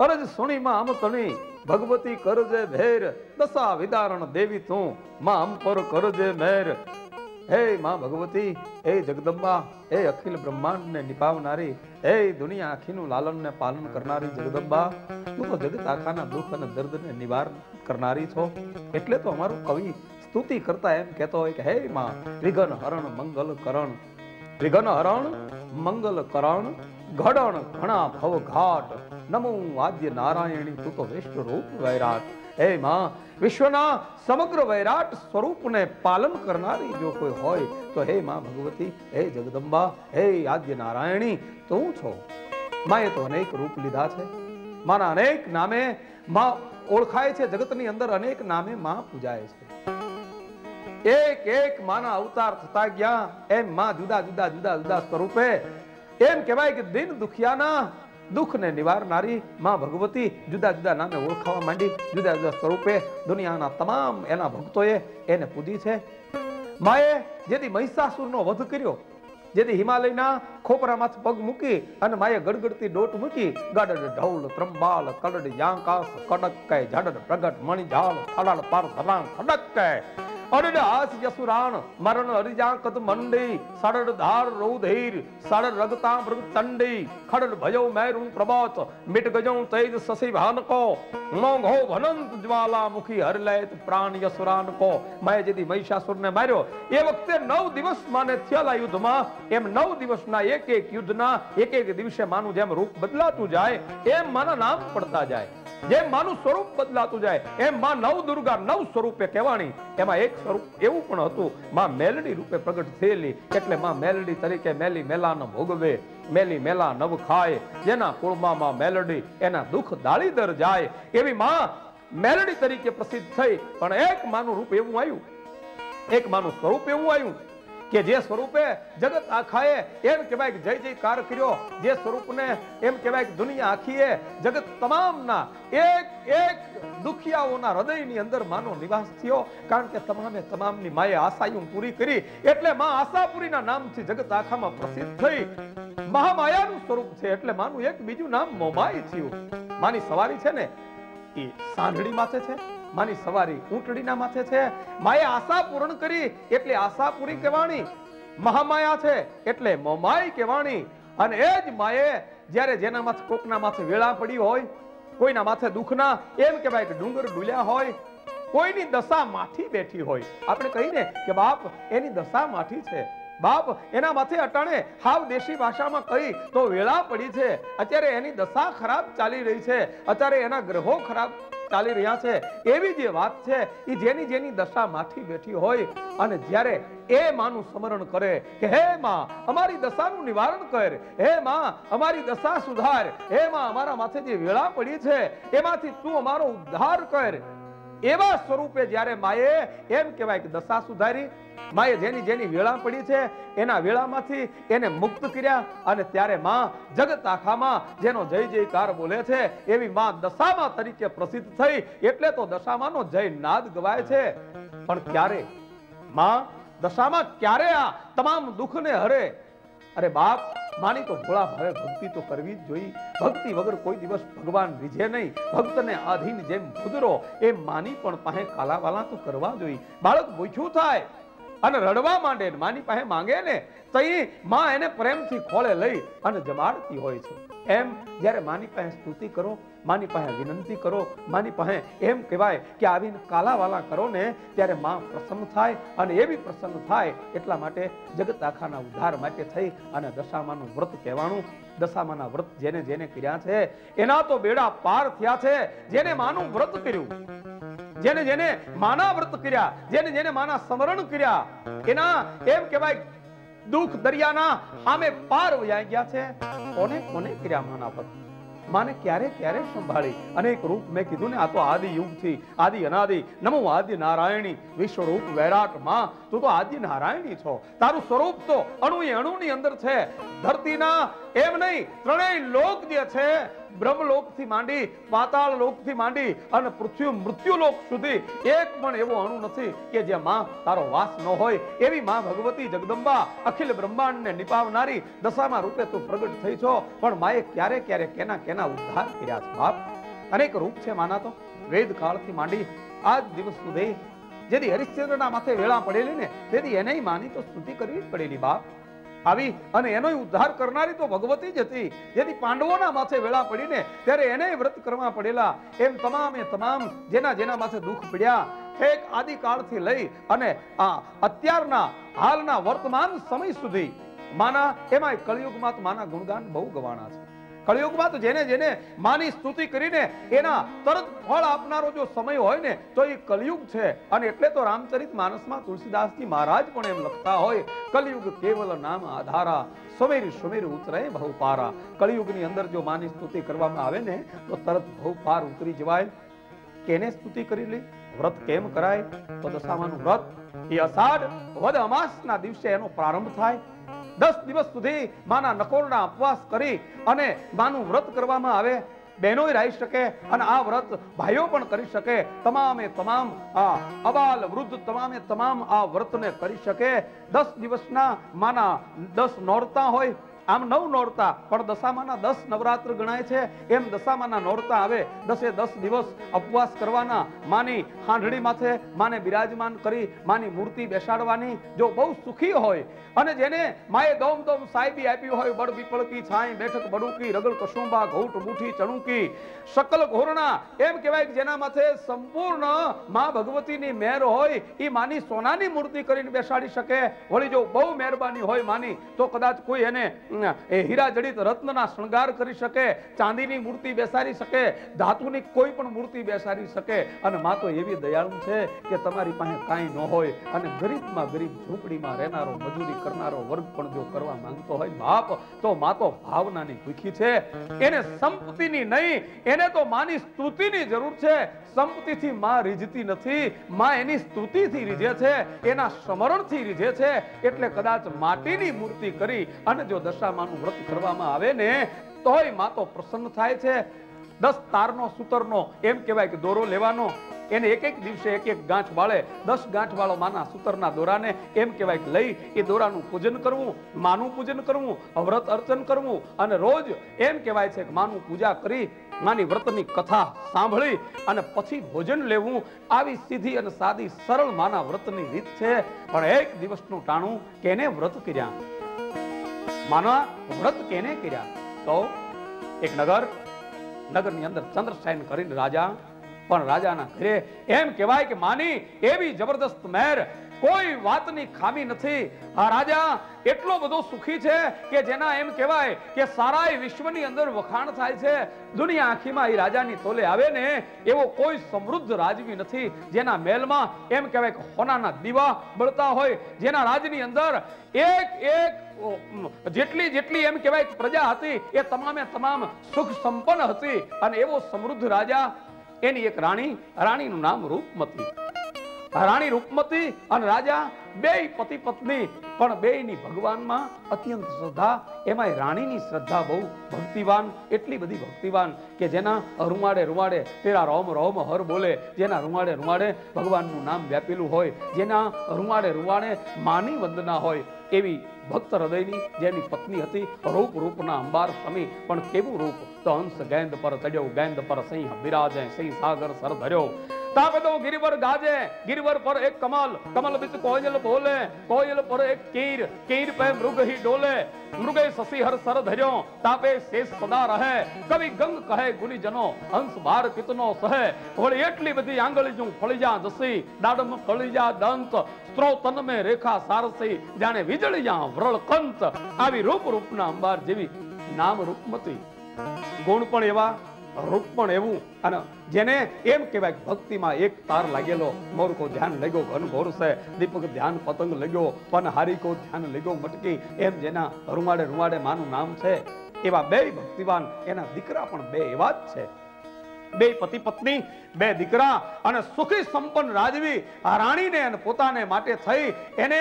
અરજ સુણી માં આમ તણી ભગવતી કરજે ભેર દશા વિદારણ દેવી તું માં આમ પર કરજે મેર હે માં ભગવતી હે જગદંબા હે અખિલ બ્રહ્માંડ ને નિભાવનારી હે દુનિયા આખીનું લાલન ને પાલન કરનારી જગદંબા તું તો જગત આખાના દુઃખ અને દર્દ ને નિવારણ કરનારી છો એટલે તો અમારું કવિ સ્તુતિ કરતા એમ કહેતો હોય કે હે માં વિઘન હરણ મંગલ કરણ વિઘન હરણ મંગલ કરણ ઘડણ ઘણા ભવ ઘાટ નમો આદ્ય નારાયણી તું તો વિશ્વ રૂપ વૈરાટ હે માં વિશ્વના સમગ્ર વૈરાટ સ્વરૂપને પાલન કરનારી જો કોઈ હોય તો હે માં ભગવતી હે જગદંબા હે આદ્ય નારાયણી તું છો માએ તો અનેક રૂપ લીધા છે માના અનેક નામે માં ઓળખાય છે જગતની અંદર અનેક નામે માં પૂજાય છે એક એક માના અવતાર થતા ગયા એમ માં જુદા જુદા જુદા જુદા સ્વરૂપે એમ કહેવાય કે દિન દુખિયાના દુઃખ ને નિવારનારી માં ભગવતી જુદા જુદા નામે ઓળખાવા માંડી જુદા જુદા સ્વરૂપે દુનિયાના તમામ એના ભક્તોએ એને પૂજી છે માએ જેથી મહિષાસુરનો વધ કર્યો જેથી હિમાલયના ખોપરામાંથી પગ મૂકી અને માએ ગડગડતી ડોટ મૂકી ગડડ ઢોલ ત્રંબાલ કડડ યાંકાસ કડક કહે ઝડડ પ્રગટ મણિ ઝાલ થડાડ પાર ધરાંગ ખડક કહે અડડ હાસ યસુરાણ મરણ હરિજા કદ મંડી સડડ ધાર રૌધીર સડડ રગતા મૃગ તંડી ખડડ ભયો મેરું પ્રબોત મિટ ગજઉ તેજ સસી ભાનકો મોંઘો ભનંત જ્વાલા મુખી હરલેત પ્રાણ યસુરાન કો માએ જેથી મહિષાસુરને માર્યો એ વખતે 9 દિવસ માને થયેલા યુદ્ધમાં એમ 9 દિવસના એક એક યુદ્ધના એક એક દિવસે માનું જેમ રૂપ બદલાતું જાય એમ માના નામ પડતા જાય જેમ માનું સ્વરૂપ બદલાતું જાય એમ માં નવ દુર્ગા 9 સ્વરૂપે કહેવાણી એમાં એક સ્વરૂપ એવું પણ હતું માં મેલડી રૂપે પ્રગટ થયેલી એટલે માં મેલડી તરીકે મેલી મેલા ન ભોગવે મેલી મેલા નવ ખાય જેના કુળમાં માં મેલડી એના દુઃખ દાળી દર જાય એવી માં મેલડી તરીકે પ્રસિદ્ધ થઈ પણ એક માનું રૂપ એવું આવ્યું એક માનું સ્વરૂપ એવું આવ્યું કે જે સ્વરૂપે જગત આખાએ એમ કહેવાય કે જય જયકાર કર્યો જે સ્વરૂપને એમ કહેવાય કે દુનિયા આખીએ જગત તમામના એક એક દુખિયાઓના હૃદયની અંદર માનો નિવાસ થયો કારણ કે તમામે તમામની માએ આશાયું પૂરી કરી એટલે માં આશાપુરીના નામથી જગત આખામાં પ્રસિદ્ધ થઈ મહામાયાનું સ્વરૂપ છે એટલે માનું એક બીજું નામ મોમાઈ થયું માની સવારી છે ને એ સાંઢળી માથે છે માની સવારી ઊંટડીના માથે છે માએ આશા પૂર્ણ કરી એટલે આશાપુરી કહેવાણી મહામાયા છે એટલે મોમાઈ કહેવાણી અને એ જ માએ જ્યારે જેના માથે કોકના માથે વેળા પડી હોય કોઈના માથે દુઃખના એમ કહેવાય કે ડુંગર ડૂલ્યા હોય કોઈની દશા માઠી બેઠી હોય આપણે કહીને કે બાપ એની દશા માઠી છે બાપ એના માથે અટાણે હાવ દેશી ભાષામાં કહી તો વેળા પડી છે અત્યારે એની દશા ખરાબ ચાલી રહી છે અત્યારે એના ગ્રહો ખરાબ ચાલી રહ્યા છે એવી જે વાત છે એ જેની જેની દશા માઠી બેઠી હોય અને જ્યારે એ માનું સ્મરણ કરે કે હે માં અમારી દશાનું નિવારણ કર હે માં અમારી દશા સુધાર હે માં અમારા માથે જે વેળા પડી છે એમાંથી તું અમારો ઉદ્ધાર કર એવા સ્વરૂપે જ્યારે માએ એમ કહેવાય કે દશા સુધારી માએ જેની જેની વેળા પડી છે એના વેળામાંથી એને મુક્ત કર્યા અને ત્યારે માં જગત આખામાં જેનો જય જયકાર બોલે છે એવી માં દશામાં તરીકે પ્રસિદ્ધ થઈ એટલે તો દશામાંનો જય નાદ ગવાય છે પણ ક્યારે માં દશામાં ક્યારે આ તમામ દુઃખને હરે અરે બાપ માની તો ભોળા ભાવે ભક્તિ તો કરવી જ જોઈએ ભક્તિ વગર કોઈ દિવસ ભગવાન રીઝે નહીં ભક્તને આધીન જેમ ખુદરો એમ માની પણ પાસે કાલાવાલા તો કરવા જોઈએ બાળક ભૂખ્યું થાય અને રડવા માંડે માની પાસે માંગે ને તો એ માં એને પ્રેમથી ખોળે લઈ અને જમાડતી હોય છે એમ જ્યારે માની પાસે સ્તુતિ કરો માની પાસે વિનંતી કરો માની પાસે એમ કહેવાય કે આવીને કાલાવાલા કરો ને ત્યારે માં પ્રસન્ન થાય અને એવી પ્રસન્ન થાય એટલા માટે જગત આખાના ઉદ્ધાર માટે થઈ અને દશામાનું વ્રત કહેવાનું દશામાના વ્રત જેને જેને કર્યા છે એના તો બેડા પાર થયા છે જેને માનું વ્રત કર્યું જેને જેને માના વ્રત કર્યા જેને જેને માના સ્મરણ કર્યા એના એમ કહેવાય દુઃખ દરિયાના સામે પાર વયા ગયા છે કોને કોને કર્યા માના વ્રત માને ક્યારે ક્યારે સંભાળી અનેક રૂપ મેં કીધું ને આ તો આદિ યુગ થી આદિ અનાદિ નમો આદ્ય નારાયણી વિશ્વ રૂપ વૈરાટ માં તું તો આદ્ય નારાયણી છો તારું સ્વરૂપ તો અણુની અંદર છે ધરતીના એમ નહીં ત્રણેય લોક જે છે બ્રહ્મલોક થી માંડી પાતાળ લોક થી માંડી અને પૃથ્વી મૃત્યુ લોક સુધી એક પણ એવો અણુ નથી કે જે માં તારો વાસ ન હોય એવી માં ભગવતી જગદંબા અખિલ બ્રહ્માંડ ને નિપાવનારી દશામાં રૂપે તું પ્રગટ થઈ છો પણ માએ ક્યારે ક્યારે કેના કેના ઉદ્ધાર કર્યા છે બાપ અનેક રૂપ છે માના તો વેદ કાળથી માંડી આજ દિવસ સુધી જેથી હરિશ્ચંદ્રના માથે વેળા પડેલી ને તેથી એને માની તો સ્તુતિ કરવી જ પડેલી બાપ આવી અને એનો ઉદ્ધાર કરનારી તો ભગવતી જ હતી જેથી પાંડવોના માથે વેળા પડીને ત્યારે એને વ્રત કરવા પડેલા એમ તમામે તમામ જેના જેના માથે દુઃખ પડ્યા એક આદિકાળથી લઈ અને આ અત્યારના હાલના વર્તમાન સમય સુધી માના એમાં કળિયુગમાં તો માના ગુણગાન બહુ ગવાણા છે કળિયુગમાં તો જેને જેને માની સ્તુતિ કરીને એના તરત ફળ આપનારો જો સમય હોય ને તો એ કળિયુગ છે અને એટલે તો રામચરિત માનસમાં તુલસીદાસજી મહારાજ પણ એમ લખતા હોય કળિયુગ કેવલ નામ આધારા સુમેરી સુમેરી ઉતરે બહુ પારા કળિયુગની અંદર જો માની સ્તુતિ કરવામાં આવે ને તો તરત બહુ પાર ઉતરી જવાય કેને સ્તુતિ કરી લે વ્રત કેમ કરાય તો દશામાનું વ્રત એ અષાઢ વદ અમાસના દિવસે એનો પ્રારંભ થાય 10 દિવસ સુધી માના નકોરના ઉપવાસ કરી અને માનું વ્રત કરવામાં આવે બહેનોય રહી શકે અને આ વ્રત ભાઈઓ પણ કરી શકે તમામે તમામ અબાલ વૃદ્ધ તમામે તમામ આ વ્રતને કરી શકે 10 દિવસના માના 10 નોરતા હોય આમ 9 નોરતા પણ દશામાના 10 નવરાત્ર ગણાય છે એમ દશામાના નોરતા આવે 10 દિવસ ઉપવાસ કરવાના માની હાંડડી માથે માને બિરાજમાન કરી માની મૂર્તિ બેસાડવાની જો બહુ સુખી હોય અને જેને માએ દોમ દોમ સાહેબી આપી હોય બળ પીપળકી છાઈ બેઠક બડુકી રગડ કસુંબા ઘઉટ મુઠી ચણુકી શકલ ઘોરણા એમ કહેવાય કે જેના માથે સંપૂર્ણ માં ભગવતીની મહેર હોય એ માની સોનાની મૂર્તિ કરીને બેસાડી શકે વળી જો બહુ મહેરબાની હોય માની તો કદાચ કોઈ એને એ હીરા જડિત રત્નના શણગાર કરી શકે ચાંદીની મૂર્તિ બેસાડી શકે ધાતુની કોઈ પણ મૂર્તિ બેસાડી શકે અને માં તો એવી દયાળુ છે કે તમારી પાસે કાંઈ ન હોય અને ગરીબમાં ગરીબ ઝૂંપડીમાં રહેનારો મજૂરી કરનારો વર્ગ પણ જો કરવા માંગતો હોય બાપ તો માં તો ભાવનાની ભૂખી છે એને સંપત્તિની નહીં એને તો માની સ્તુતિની જરૂર છે સંપત્તિથી માં રીઝતી નથી માં એની સ્તુતિથી રીઝે છે એના સ્મરણથી રીઝે છે એટલે કદાચ માટીની મૂર્તિ કરી અને જો દશામાનું વ્રત કરવામાં આવે ને તોય માં તો પ્રસન્ન થાય છે 10 તારનો સૂતરનો એમ કહેવાય કે દોરો લેવાનો એને એક એક દિવસે એક એક ગાંઠ વાળે 10 ગાંઠ વાળો માના સૂતરના દોરાને એમ કહેવાય કે લઈ એ દોરાનું પૂજન કરવું માનું પૂજન કરવું વ્રત અર્ચન કરવું અને રોજ એમ કહેવાય છે કે માનું પૂજા કરી માની વ્રતની કથા સાંભળી અને પછી ભોજન લેવું આવી સીધી અને સાદી સરળ માના વ્રતની રીત છે પણ એક દિવસનું ટાણું કેને વ્રત કર્યા માના વ્રત કેને કર્યા તો એક નગરની અંદર ચંદ્રસેન કરીને રાજા પણ રાજાના ઘરે એમ કહેવાય કે માની એવી જબરદસ્ત મહેર કોઈ વાતની ખામી નથી આ રાજા એટલો બધો સુખી છે કે જેના એમ કહેવાય કે સારા વિશ્વની અંદર વખાણ થાય છે દુનિયા આખીમાં એ રાજાની તોલે આવે ને એવો કોઈ સમૃદ્ધ રાજવી નથી જેના મહેલમાં એમ કહેવાય કે સોનાના દીવા બળતા હોય જેના રાજની અંદર એક જેટલી જેટલી એમ કહેવાય કે પ્રજા હતી એ તમામે તમામ સુખ સંપન્ન હતી અને એવો સમૃદ્ધ રાજા એની એક રાણીનું નામ રૂપમતી રાણી રૂપમતી અને રાજા બેય પતિ પત્ની પણ બેયની ભગવાનમાં અત્યંત શ્રદ્ધા એમાં રાણીની શ્રદ્ધા બહુ ભક્તિવાન એટલી બધી ભક્તિવાન કે જેના રૂમાડે રૂમાડે તેરા રોમ રોમ હર બોલે જેના રૂમાડે રૂમાડે ભગવાનનું નામ વ્યાપેલું હોય જેના રૂમાડે રૂમાડે માની વંદના હોય એવી ભક્ત હૃદયની જેની પત્ની હતી રૂપના અંબાર સમી પણ કેવું રૂપ તો હંસ ગેંદ પર ચડ્યો ગેંદ પર સિંહ બિરાજે સિંહ સાગર સર ધર્યો તાપદો ગિરિવર ગાજે ગિરિવર પર એક કમલ બીચ કોયલ બોલે કોયલ પર એક કીર પે મૃગ હી ડોલે મૃગે શશી હર સર ધર્યો તાપે શેષ સદા રહે કવિ ગંગ કહે ગુનીજનો હંસ ભાર કિતનો સહે વળી એટલી બધી આંગળી જું ફળીજા જસી દાડમ ફળીજા દંત સ્ત્રોતન મે રેખા સારસી જાણે વીજળીયા વ્રળકંત આવી રૂપના અંબાર જેવી નામ રૂપમતી ગુણ પણ એવા રૂપ પણ એવું અને જેને એમ કહેવાય ભક્તિમાં એક તાર લાગેલો મોર કો ધ્યાન લગ્યો ઘન ઘોર સે દીપક ધ્યાન પતંગ લગ્યો પન હારી કો ધ્યાન લગ્યો મટકી એમ જેના રૂમાડે રૂમાડે માનું નામ છે એવા બે ભક્તિવાન એના દીકરા પણ બે એવા જ છે બે પતિ પત્ની બે દીકરા અને સુખી સંપન્ન રાજવી આ રાણીને અને પોતાને માટે થઈ એને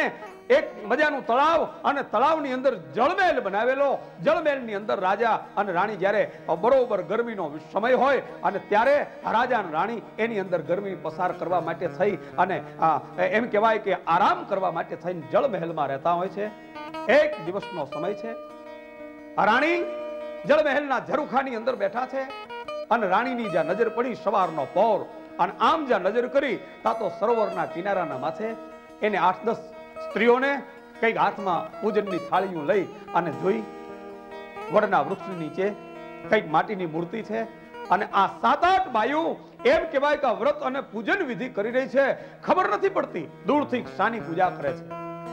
એક મજાનું તળાવ અને તળાવની અંદર જળમહેલ બનાવેલો જળમહેલની અંદર રાજા અને રાણી જ્યારે બરોબર ગરમીનો સમય હોય અને ત્યારે રાજા અને રાણી એની અંદર ગરમી પસાર કરવા માટે થઈ અને એમ કહેવાય કે આરામ કરવા માટે થઈને જળમહેલમાં રહેતા હોય છે એક દિવસનો સમય છે રાણી જળમહેલના ઝરૂખાની અંદર બેઠા છે અને રાણીની જ્યાં નજર પડી સવારનો પહોર, અને આમ જ્યાં નજર કરી ત્યાં તો સરોવરના કિનારાના માથે એને 8-10 સ્ત્રીઓને કઈક હાથમાં પૂજનની થાળીઓ લઈ અને જોઈ વડના વૃક્ષ નીચે કઈક માટીની મૂર્તિ છે, અને આ 7-8 બાયું એમ કહેવાય કે વ્રત અને પૂજન વિધિ કરી રહી છે. ખબર નથી પડતી દૂરથી શાની પૂજા કરે છે,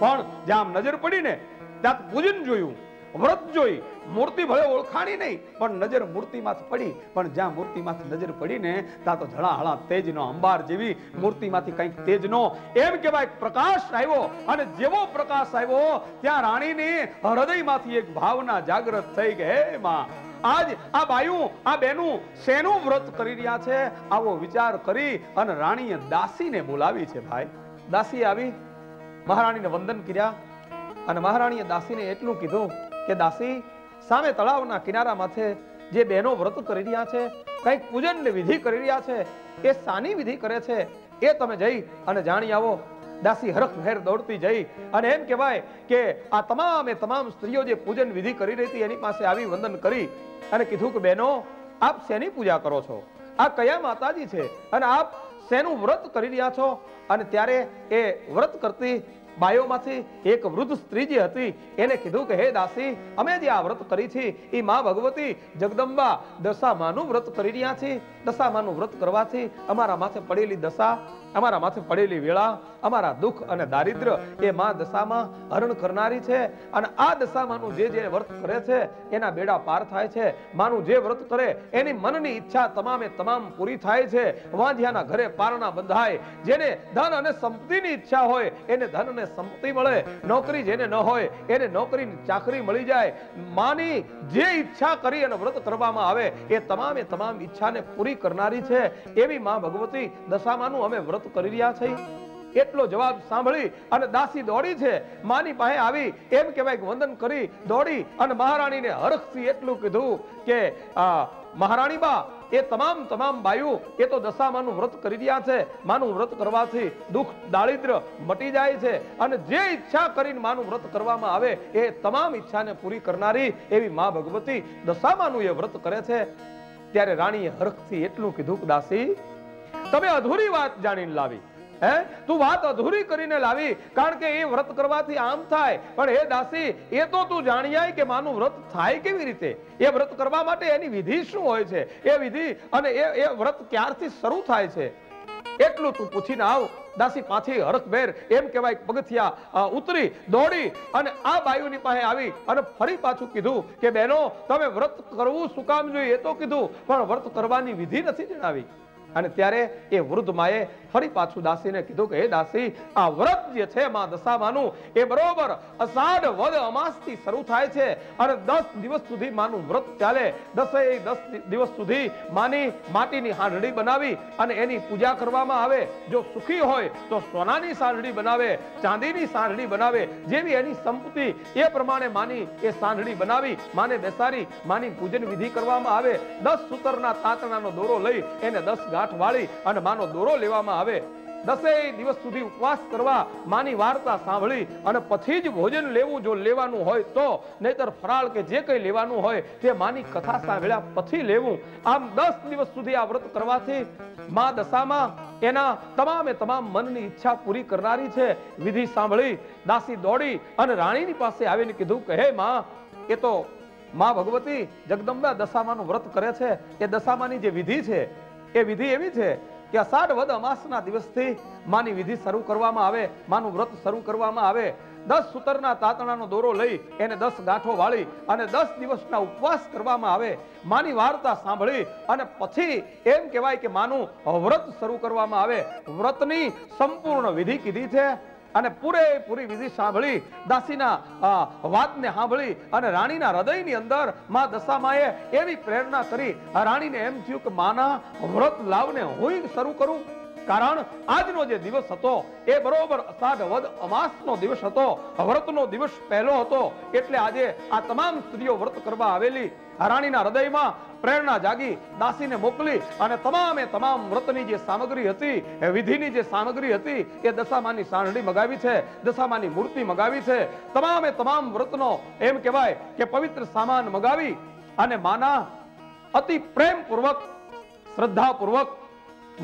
પણ જ્યાં નજર પડી ને ત્યાં પૂજન જોયું, વ્રત જોઈ, મૂર્તિ ભલે ઓળખાણી નહીં પણ નજર મૂર્તિમાંથી પડી. પણ જ્યાં મૂર્તિમાંથી નજર પડી ને ત્યાં તો ઝળાહળા તેજનો, અંબાર જેવી મૂર્તિમાંથી કંઈક તેજનો એમ કહેવાય પ્રકાશ આવ્યો, અને જેવો પ્રકાશ આવ્યો ત્યાં રાણીની હૃદયમાંથી એક ભાવના જાગૃત થઈ ગઈ, હે માં, આજ આ બાયું, આ બેનું શેનું વ્રત કરી રહ્યા છે, આવો વિચાર કરી અને રાણીએ દાસીને બોલાવી છે. ભાઈ, દાસી આવી મહારાણીને વંદન કર્યા, અને મહારાણીએ દાસીને એટલું કીધું કે દાસી, સામે તળાવના કિનારા માથે જે બહેનો વ્રત કરી રહ્યા છે, કંઈક પૂજન ને વિધિ કરી રહ્યા છે, એ સાની વિધિ કરે છે એ તમે જઈ અને જાણી આવો. દાસી હરખભેર દોડતી જઈ અને એમ કહેવાય કે આ તમામ સ્ત્રીઓ જે પૂજન વિધિ કરી રહી હતી એની પાસે આવી વંદન કરી અને કીધું કે બહેનો, આપ શેની પૂજા કરો છો? આ કયા માતાજી છે અને આપ શેનું વ્રત કરી રહ્યા છો? અને ત્યારે એ વ્રત કરતી બાયોમાંથી એક વૃદ્ધ સ્ત્રી જે હતી એને કીધું કે હે દાસી, અમે જે આ વ્રત કરી છે એ માં ભગવતી જગદંબા દશામાનું વ્રત કરી રહ્યા છીએ. દશામાનું વ્રત કરવાથી અમારા માથે પડેલી દશા, અમારા માથે પડેલી વેળા, અમારા દુઃખ અને દારિદ્ર એ માં દશામાં હરણ કરનારી છે, અને આ દશામાનું જે વ્રત કરે છે એના બેડા પાર થાય છે. માનું જે વ્રત કરે એની મનની ઈચ્છા તમામ પૂરી થાય છે. વાંધિયાના ઘરે પારણા બંધાય, જેને ધન અને સંપત્તિની ઈચ્છા હોય એને ધન અને સંપત્તિ મળે, નોકરી જેને ન હોય એને નોકરી ચાકરી મળી જાય. માની જે ઈચ્છા કરી અને વ્રત કરવામાં આવે એ તમામ ઈચ્છાને પૂરી કરનારી છે એવી માં ભગવતી દશામાનું અમે વ્રત કરી રહ્યા છીએ. એટલો જવાબ સાંભળી અને દાસી દોડી છે માની પાસે આવી, એમ કહેવાય કે વંદન કરી દોડી અને મહારાણીને હરખથી એટલું કીધું કે મહારાણી બા, એ તમામ બાયુ એ તો દશામાનું વ્રત કરી રહ્યા છે. માનું વ્રત કરવાથી દુઃખ દારિદ્ર મટી જાય છે, અને જે ઈચ્છા કરીને માનું વ્રત કરવામાં આવે એ તમામ ઈચ્છાને પૂરી કરનારી એવી માં ભગવતી દશામાનું એ વ્રત કરે છે. ત્યારે રાણીએ હરખથી એટલું કીધું કે દાસી, તમે અધૂરી વાત જાણીને લાવી, તું વાત અધૂરી કરીને લાવી, કારણ કે એ વ્રત કરવાથી આમ થાય. પણ હે દાસી, એ તો તું જાણી આય કે માનું વ્રત થાય કેવી રીતે, એ વ્રત કરવા માટે એની વિધિ શું હોય છે, એ વિધિ અને એ વ્રત ક્યારથી શરૂ થાય છે એટલું તું પૂછીને આવ. દાસી પાછી હરખભેર એમ કહેવાય પગથિયા ઉતરી દોડી અને આ બાયુની પાસે આવી અને ફરી પાછું કીધું કે બહેનો, તમે વ્રત કરવું શું કામ જોઈએ એ તો કીધું, પણ વ્રત કરવાની વિધિ નથી જણાવી. અને ત્યારે એ વૃદ્ધ માએ ફરી પાછું દાસીને કીધું કે હે દાસી, આ વ્રત જે છે માં દશામાનું એ બરોબર અષાઢ વદ અમાસથી શરૂ થાય છે અને 10 દિવસ સુધી માનું વ્રત ચાલે. 10 દિવસ સુધી માની માટીની હાંડડી બનાવી અને એની પૂજા કરવામાં આવે. જો સુખી હોય તો સોનાની સાંઢડી બનાવે, ચાંદીની સાંઢડી બનાવે, જેવી એની સંપત્તિ એ પ્રમાણે માની એ સાંઢડી બનાવી માને બેસાડી માની પૂજન વિધિ કરવામાં આવે. 10 સૂતરના તાતણાનો દોરો લઈ એને 10 ગાંઠ વાળી અને માનો દોરો લેવામાં આવે. 10 દિવસ સુધી ઉપવાસ કરવા, માની વાર્તા સાંભળી અને પછી જ ભોજન લેવું જો લેવાનું હોય તો, નહીતર ફરાળ કે જે કંઈ લેવાનું હોય તે માની કથા સાંભળ્યા પછી લેવું. આમ 10 દિવસ સુધી આ વ્રત કરવાથી માં દશામાં એના તમામ મનની ઈચ્છા પૂરી કરનારી છે. વિધિ સાંભળી દાસી દોડી અને રાણીની પાસે આવીને કીધું કે હે માં, એ તો માં ભગવતી જગદંબા દશામાનું વ્રત કરે છે. એ દશામાની જે વિધિ છે એ વિધિ એવી છે કે અષાઢ વદ અમાસના દિવસથી માની વિધિ શરૂ કરવામાં આવે, માનું વ્રત શરૂ કરવામાં આવે. 10 સૂતરના તાતણાનો દોરો લઈ એને 10 ગાંઠો વાળી અને 10 દિવસના ઉપવાસ કરવામાં આવે. માની વાર્તા સાંભળી અને પછી એમ કહેવાય કે માનું વ્રત શરૂ કરવામાં આવે. વ્રતની સંપૂર્ણ વિધિ કીધી છે અને પૂરેપૂરી વિધિ સાંભળી દાસીના વાતને સાંભળી અને રાણીના હૃદયની અંદર માં દશામાએ એવી પ્રેરણા કરી. રાણીને એમ થયું કે માના વ્રત લાવને હું શરૂ કરું. કારણ આજનો જે દિવસ હતો એ બરોબર અષાઢ વદ અમાસનો દિવસ હતો, વ્રતનો દિવસ પહેલો હતો. એટલે આજે આ તમામ સ્ત્રીઓ વ્રત કરવા આવેલી. રાણીના હૃદયમાં પ્રેરણા જાગી, દાસીને મોકલી અને તમામ વ્રતની જે સામગ્રી હતી, વિધિની જે સામગ્રી હતી એ દશામાની સાંઢડી મગાવી છે, દશામાની મૂર્તિ મગાવી છે. તમામ વ્રતનો એમ કહેવાય કે પવિત્ર સામાન મગાવી અને માના અતિ પ્રેમપૂર્વક શ્રદ્ધાપૂર્વક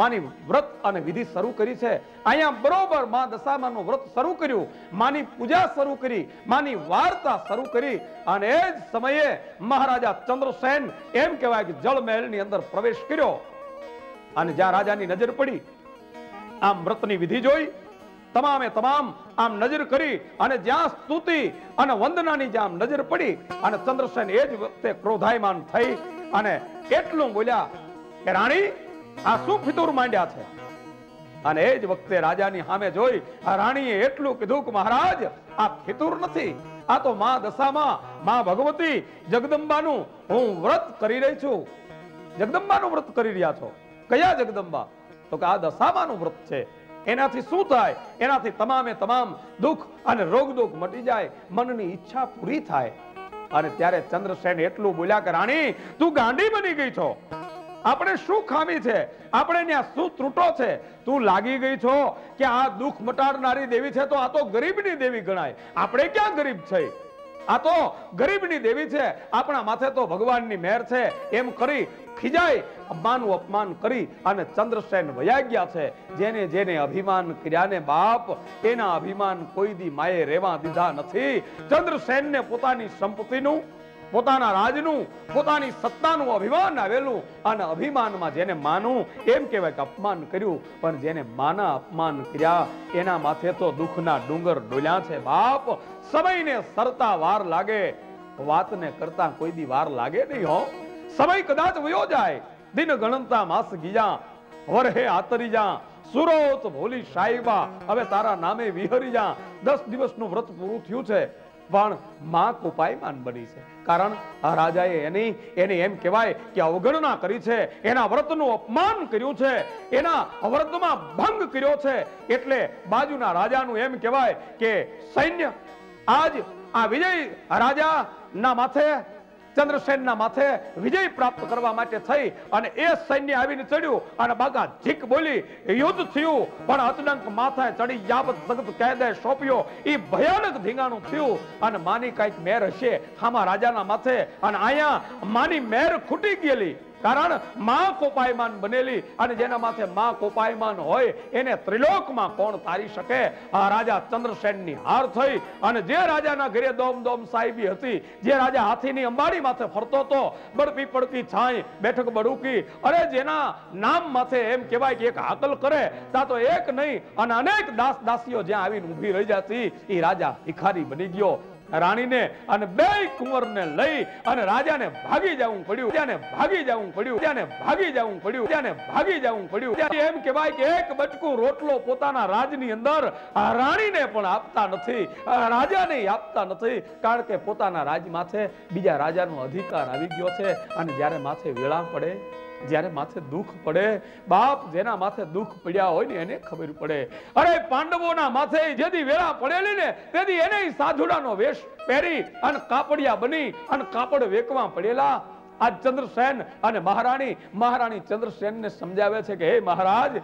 માની વ્રત અને વિધિ શરૂ કરી છે. અહીંયા બરોબર માં દશામાનું વ્રત શરૂ કર્યું, માની પૂજા શરૂ કરી, માની વાર્તા શરૂ કરી અને એ જ સમયે મહારાજા ચંદ્રસેન એમ કહેવાય કે જળમહેલની અંદર પ્રવેશ કર્યો. અને જ્યાં રાજાની નજર પડી, આમ વ્રતની વિધિ જોઈ, તમામે તમામ આમ નજર કરી અને જ્યાં સ્તુતિ અને વંદનાની જ્યાં નજર પડી અને ચંદ્રસેન એ જ વખતે ક્રોધાયમાન થઈ અને એટલું બોલ્યા કે રાણી, આ શું ફિતુર માંડ્યા છે? અને એ જ વખતે રાજાની સામે જોઈ આ રાણીએ એટલું કીધું કે મહારાજ, આ ફિતુર નથી, આ તો માં દશામાં માં ભગવતી જગદંબાનું હું વ્રત કરી રહી છું. જગદંબાનું વ્રત કરી રહ્યા છો? કયા જગદંબા? તો કે આ દશામાનું વ્રત છે. એનાથી શું થાય? એનાથી તમામે તમામ દુઃખ અને રોગ દુઃખ મટી જાય, મનની ઈચ્છા પૂરી થાય. અને ત્યારે ચંદ્રસેન એટલું બોલ્યા કે રાણી, તું ગાંડી બની ગઈ છો. આપણે શું ખામી છે? આપણે ત્યાં શું ત્રુટો છે? તું લાગી ગઈ છો કે આ દુઃખ મટાડનારી દેવી છે તો આ તો ગરીબની દેવી ગણાય. આપણે ક્યાં ગરીબ છે? આ તો ગરીબની દેવી છે. આપણા માથે તો ભગવાનની મહેર છે. એમ કરી ખીજાય, માનું અપમાન કરી અને ચંદ્રસેન વયા ગયા છે. જેને જેને અભિમાન કર્યાને બાપ, એના અભિમાન કોઈ દી માએ રેવા દીધા નથી. ચંદ્રસેનને પોતાની સંપત્તિનું, પોતાના રાજનું, પોતાની સત્તાનું અભિમાન આવેલું અને અભિમાનમાં જેને માનું એમ કહેવાય કે અપમાન કર્યું. પણ જેને માના અપમાન કર્યા એના માથે તો દુઃખના ડુંગર ડોલ્યા છે બાપ. સમયને સરતા વાર લાગે, વાતને કરતા કોઈ દી વાર લાગે નહીં હો. સમય કદાચ વયો જાય, દિન ગણતા માસ ગીજા, વરહે આતરી જા, સુરોત ભોલી સાહેબા, હવે તારા નામે વિહરી જા. 10 દિવસનું વ્રત પૂરું થયું છે પણ માં કોપાયમાન બની છે. કારણ આ રાજાએ એની એમ કહેવાય કે અવગણના કરી છે, એના વ્રતનું અપમાન કર્યું છે, એના વ્રતમાં ભંગ કર્યો છે. એટલે બાજુના રાજાનું એમ કહેવાય કે સૈન્ય આજ આ વિજય રાજા ના માથે, ચંદ્રસેનના માથે વિજય પ્રાપ્ત કરવા માટે થઈ અને એ સૈન્ય આવીને ચડ્યું અને બાગા ઝીક બોલી યુદ્ધ થયું. પણ અતડંક માથે ચડી યાબત જગત કાયદે સોંપ્યો. એ ભયાનક ધીંગાણું થયું અને માની કઈક મેર હશે હામાં રાજાના માથે. અને અહીંયા માની મેર ખૂટી ગયેલી. કારણ માં કોપાયમાન બનેલી અને જેના માથે માં કોપાયમાન હોય એને ત્રિલોકમાં કોણ તારી શકે? આ રાજા ચંદ્રસેનની હાર થઈ. અને જે રાજાના ઘરે દોમ દોમ સાહેબી હતી, જે રાજા હાથીની અંબાડી માથે ફરતો હતો, બળપી પડકી છાંય બેઠક બડુકી, અરે જેના નામ માથે એમ કહેવાય કે એક હાકલ કરે તા તો એક નહીં અને અનેક દાસ દાસીઓ જ્યાં આવીને ઊભી રહી જતી, એ રાજા ભિખારી બની ગયો. રાણીને અને બે કુંવરને લઈ અને રાજાને ભાગી જવું પડ્યું. ત્યાંને ભાગી જવું પડ્યું. ત્યાંને ભાગી જવું પડ્યું. ત્યાંને ભાગી જવું પડ્યું. એમ કહેવાય કે એક બટકું રોટલો પોતાના રાજની અંદર રાણીને પણ આપતા નથી, રાજાને આપતા નથી. કારણ કે પોતાના રાજ માથે બીજા રાજાનો અધિકાર આવી ગયો છે. અને જ્યારે માથે વેળા પડે, જ્યારે માથે દુઃખ પડે બાપ, જેના માથે દુઃખ પડ્યા હોય ને એને ખબર પડે. અરે પાંડવોના માથે જેથી વેળા પડેલી ને તેથી એને સાધુડાનો વેશ પહેરી અને કાપડિયા બની અને કાપડ વેકવા પડેલા. આ ચંદ્રસેન અને મહારાણી ચંદ્રસેનને સમજાવે છે કે હે મહારાજ,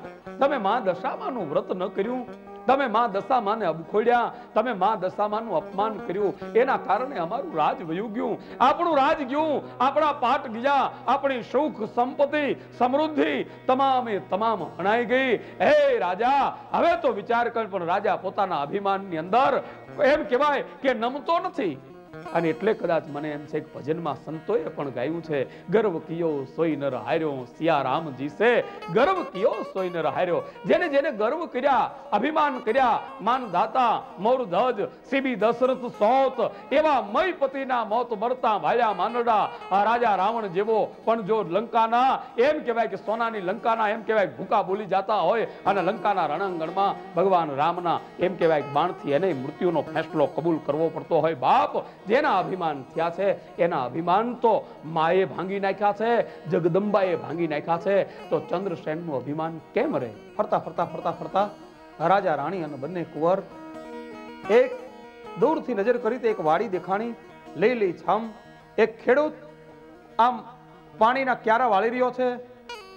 તમે માં દશામાનું વ્રત ન કર્યું, તમે માં દશામાને અબખોડ્યા, તમે માં દશામાનું અપમાન કર્યું, એના કારણે અમારું રાજ વયું ગયું, આપણું રાજ ગયું, આપણા પાટ ગયા, આપણી સુખ સંપત્તિ સમૃદ્ધિ તમામે તમામ હણાઈ ગઈ. હે રાજા, હવે તો વિચાર કર. પણ રાજા પોતાના અભિમાનની અંદર એમ કહેવાય કે નમતો નથી. અને એટલે કદાચ મને એમ છે કે ભજનમાં સંતોએ પણ ગાયું છે, ગર્વ કિયો સોઈ નર હાર્યો, સિયારામજી સે ગર્વ કિયો સોઈ નર હાર્યો. જેને જેને ગર્વ કર્યા, અભિમાન કર્યા, માનદાતા મોર ધજ સીબી દશરથ સોત, એવા મયપતિના મોત મરતા ભાલ્યા માનડા. આ રાજા રાવણ જેવો પણ જો લંકાના એમ કહેવાય કે સોનાની લંકાના એમ કહેવાય ભૂકા બોલી જતા હોય અને લંકાના રણાંગણમાં ભગવાન રામના એમ કહેવાય બાણથી એને મૃત્યુનો ફેસલો કબૂલ કરવો પડતો હોય બાપ. જેના અભિમાન થયા છે એના અભિમાન તો માએ ભાંગી નાખ્યા છે, જગદંબાએ ભાંગી નાખ્યા છે. તો ચંદ્રસેનનું અભિમાન કેમ રહે? ફરતા ફરતા ફરતા ફરતા રાજા રાણી અને બંને કુંવર એક દૂરથી નજર કરી એક વાડી દેખાણી, લઈ છામ એક ખેડૂત આમ પાણીના ક્યારા વાળી રહ્યો છે,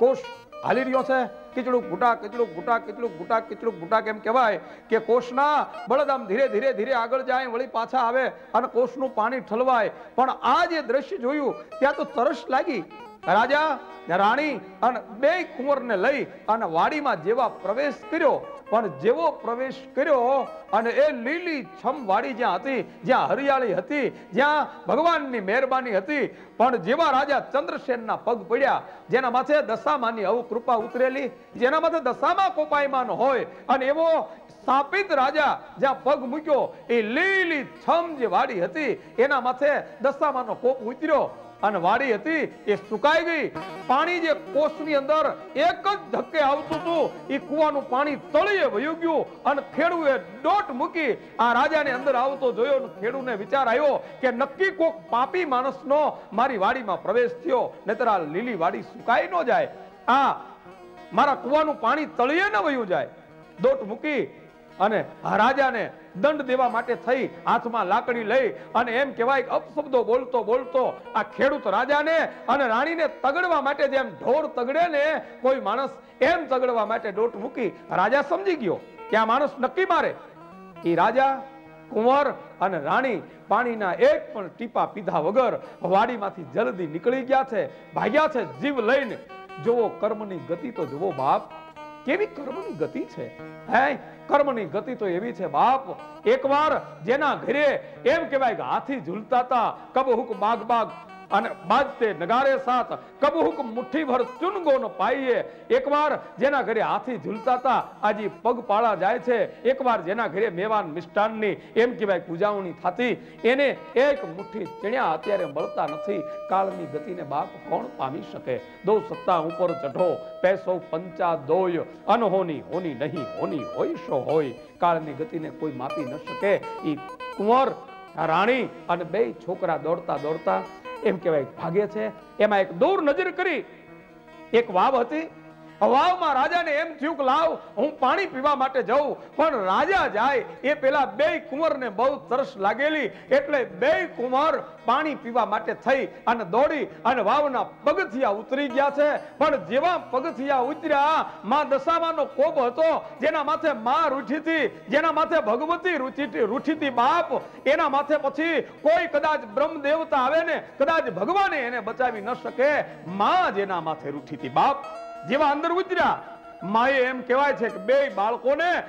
કોષ હાલી રહ્યો છે. કીચડું ઘૂટા કીચડું ઘૂટા કીચડું ઘૂટા કીચડું ઘૂટા કેમ કહેવાય કે કોષના બળદ આમ ધીરે ધીરે ધીરે આગળ જાય, વળી પાછા આવે અને કોષનું પાણી ઠલવાય. પણ આ જે દ્રશ્ય જોયું ત્યાં તો તરસ લાગી રાજા રાણી અને બે કુંવરને લઈ અને વાડીમાં જેવા પ્રવેશ કર્યો, પણ જેવો પ્રવેશ કર્યો અને એ લીલી છમ વાડી જ્યાં હતી, જ્યાં હરિયાળી હતી, જ્યાં ભગવાનની મહેરબાની હતી, પણ જેવા રાજા ચંદ્રસેનના પગ પડ્યા, જેના માથે દશામાની અવકૃપા ઉતરેલી, જેના માથે દશામાં કોપાયમાન હોય, અને એવો સ્થાપિત રાજા જ્યાં પગ મૂક્યો, એ લીલી છમ જે વાડી હતી એના માથે દશામાનો કોપ ઉતર્યો અને વાડી હતી એ સુકાઈ ગઈ. પાણી જે કોષની અંદર એક જ ધક્કે આવતું હતું, એ કુવાનું પાણી તળિયે વયું ગયું અને ખેડૂએ દોટ મૂકી આ રાજાને અંદર આવતો જોયો. ખેડૂને વિચાર આવ્યો કે નક્કી કોક પાપી માણસનો મારી વાડીમાં પ્રવેશ થયો, નહીતર આ લીલી વાડી સુકાઈ ન જાય, આ મારા કુવાનું પાણી તળિયે ન વયું જાય. દોટ મૂકી અને રાજાને દંડ દેવા માટે થઈ હાથમાં લાકડી લઈ અને એમ કહેવાય અપશબ્દો બોલતો બોલતો આ ખેડૂત રાજાને અને રાણીને તગડવા માટે, જેમ ઢોર તગડે ને કોઈ માણસ, એમ તગડવા માટે દોટ મૂકી. રાજા સમજી ગયો કે આ માણસ નક્કી મારે. એ રાજા, કુંવર અને રાણી પાણીના એક પણ ટીપા પીધા વગર વાડીમાંથી જલ્દી નીકળી ગયા છે, ભાગ્યા છે જીવ લઈને. જોવો કર્મની ગતિ તો જુઓ બાપ, કેવી કર્મની ગતિ છે. હે, કર્મની ગતિ તો એવી છે બાપ. એકવાર જેના ઘરે એમ કહેવાય કે હાથી ઝૂલતા હતા, કબહુક બાગ બાગ અને બાજતે નગારે સાથ, કબહુક મુઠ્ઠી ભર ચુનગો ન પાઈએ. એકવાર જેના ઘરે હાથી ઝૂલતા હતા, આજે પગપાળા જાય છે. એકવાર જેના ઘરે મેવાન મિષ્ટાનની એમ કહેવાય પૂજાવણી થતી, એને એક મુઠ્ઠી ચણ્યા અત્યારે મળતા નથી. કાળની ગતિને બાપ કોણ પામી શકે? દો સત્તા ઉપર ચઢો, પૈસો પંચા દોય, અનહોની હોની નહીં, હોની હોય શો હોય. કાળની ગતિને કોઈ માપી ન શકે. એ કુંવર, રાણી અને બે છોકરા દોડતા દોડતા એમ કહેવાય ભાગે છે. એમાં એક દૂર નજર કરી એક વાવ હતી. વાવમાં રાજાને એમ થયું કે લાવ હું પાણી પીવા માટે જાઉં, પણ રાજા જાય એ પેલા બે કુંવરને બહુ તરસ લાગેલી, એટલે બે કુંવર પાણી પીવા માટે થઈ અને દોડી અને વાવના પગથિયા ઉતરી ગયા છે. પણ જેવા પગથિયા ઉતર્યા, માં દશામાનો કોપ હતો, જેના માથે માં રૂઠી હતી, જેના માથે ભગવતી રૂઠી હતી બાપ, એના માથે પછી કોઈ કદાચ બ્રહ્મ દેવતા આવે ને કદાચ ભગવાને એને બચાવી ન શકે. માં જેના માથે રૂઠી હતી બાપ, જેવા અંદર ઉતર્યા, માએ એમ કહેવાય છે કે બે બાળકોને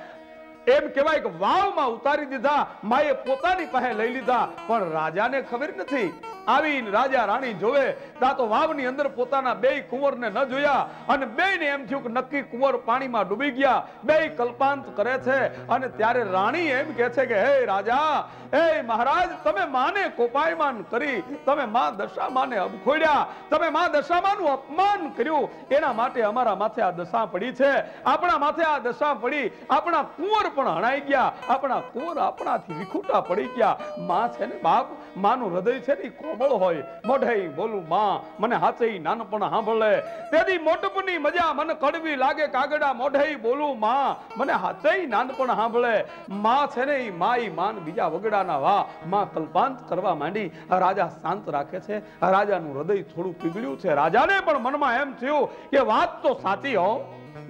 એમ કહેવાય કે વાવમાં ઉતારી દીધા. માએ પોતાની પાસે લઈ લીધા, પણ રાજાને ખબર નથી. આવીને રાજા રાણી જોવે તા તો વાવની અંદર પોતાના બે કુંવરને ન જોયા, અને બેને એમ થયું કે નક્કી કુંવર પાણીમાં ડૂબી ગયા. બે કલ્પાંત કરે છે અને ત્યારે રાણી એમ કહે છે કે હે રાજા, હે મહારાજ, તમે માને કોપાયમાન કરી, તમે માં દશામાને અબખોડ્યા, તમે માં દશામાનું અપમાન કર્યું, એના માટે અમારા માથે આ દશા પડી છે. આપણા માથે આ દશા પડી, આપણા કુંવર પણ હણાઈ ગયા, આપણા કુંવર આપણાથી વિખૂટા પડી ગયા. માં છે ને બાપ, માનું હૃદય છે ને કોમળ હોય. મોઢે બોલું માં, મને હાથે નાનપણ સાંભળે, તેથી મોટપની મજા મને કડવી લાગે કાગડા. મોઢે બોલું માં, મને હાથે નાનપણ સાંભળે. માં છે ને માઈ માન બીજા વગડાના વા. માં કલ્પાંત કરવા માંડી. રાજા શાંત રાખે છે. રાજાનું હૃદય થોડું પીગળ્યું છે. રાજાને પણ મનમાં એમ થયું કે વાત તો સાચી હો,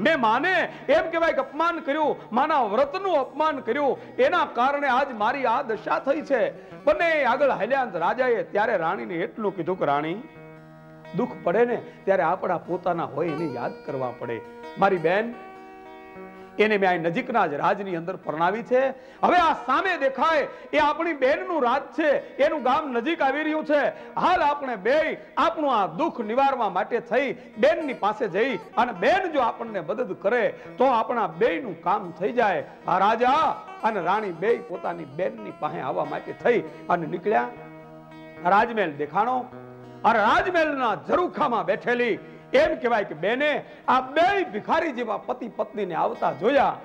મેં માને એમ કહેવાય કે અપમાન કર્યું, માના વ્રતનું અપમાન કર્યું, એના કારણે આજ મારી આ દશા થઈ છે. બંને આગળ હાલ્યા. રાજાએ ત્યારે રાણીને એટલું કીધું કે રાણી, દુઃખ પડે ને ત્યારે આપણા પોતાના હોય એને યાદ કરવા પડે. મારી બેન, એને મેં આ નજીકના જ રાજની અંદર પરણાવી છે. હવે આ સામે દેખાય એ આપણી બેનનું રાજ છે, એનું ગામ નજીક આવી રહ્યું છે. હાલ આપણે બે આપણું આ દુઃખ નિવારવા માટે થઈ બેનની પાસે જઈ અને બેન જો આપણને મદદ કરે તો આપણા બેયનું કામ થઈ જાય. આ રાજા અને રાણી બે પોતાની બેનની પાસે આવવા માટે થઈ અને નીકળ્યા. રાજમહેલ દેખાણો અને રાજમહેલના ઝરૂખામાં બેઠેલી એમ કહેવાય કે બેને આ બે ભિખારી જેવા પતિ પત્નીને આવતા જોયા.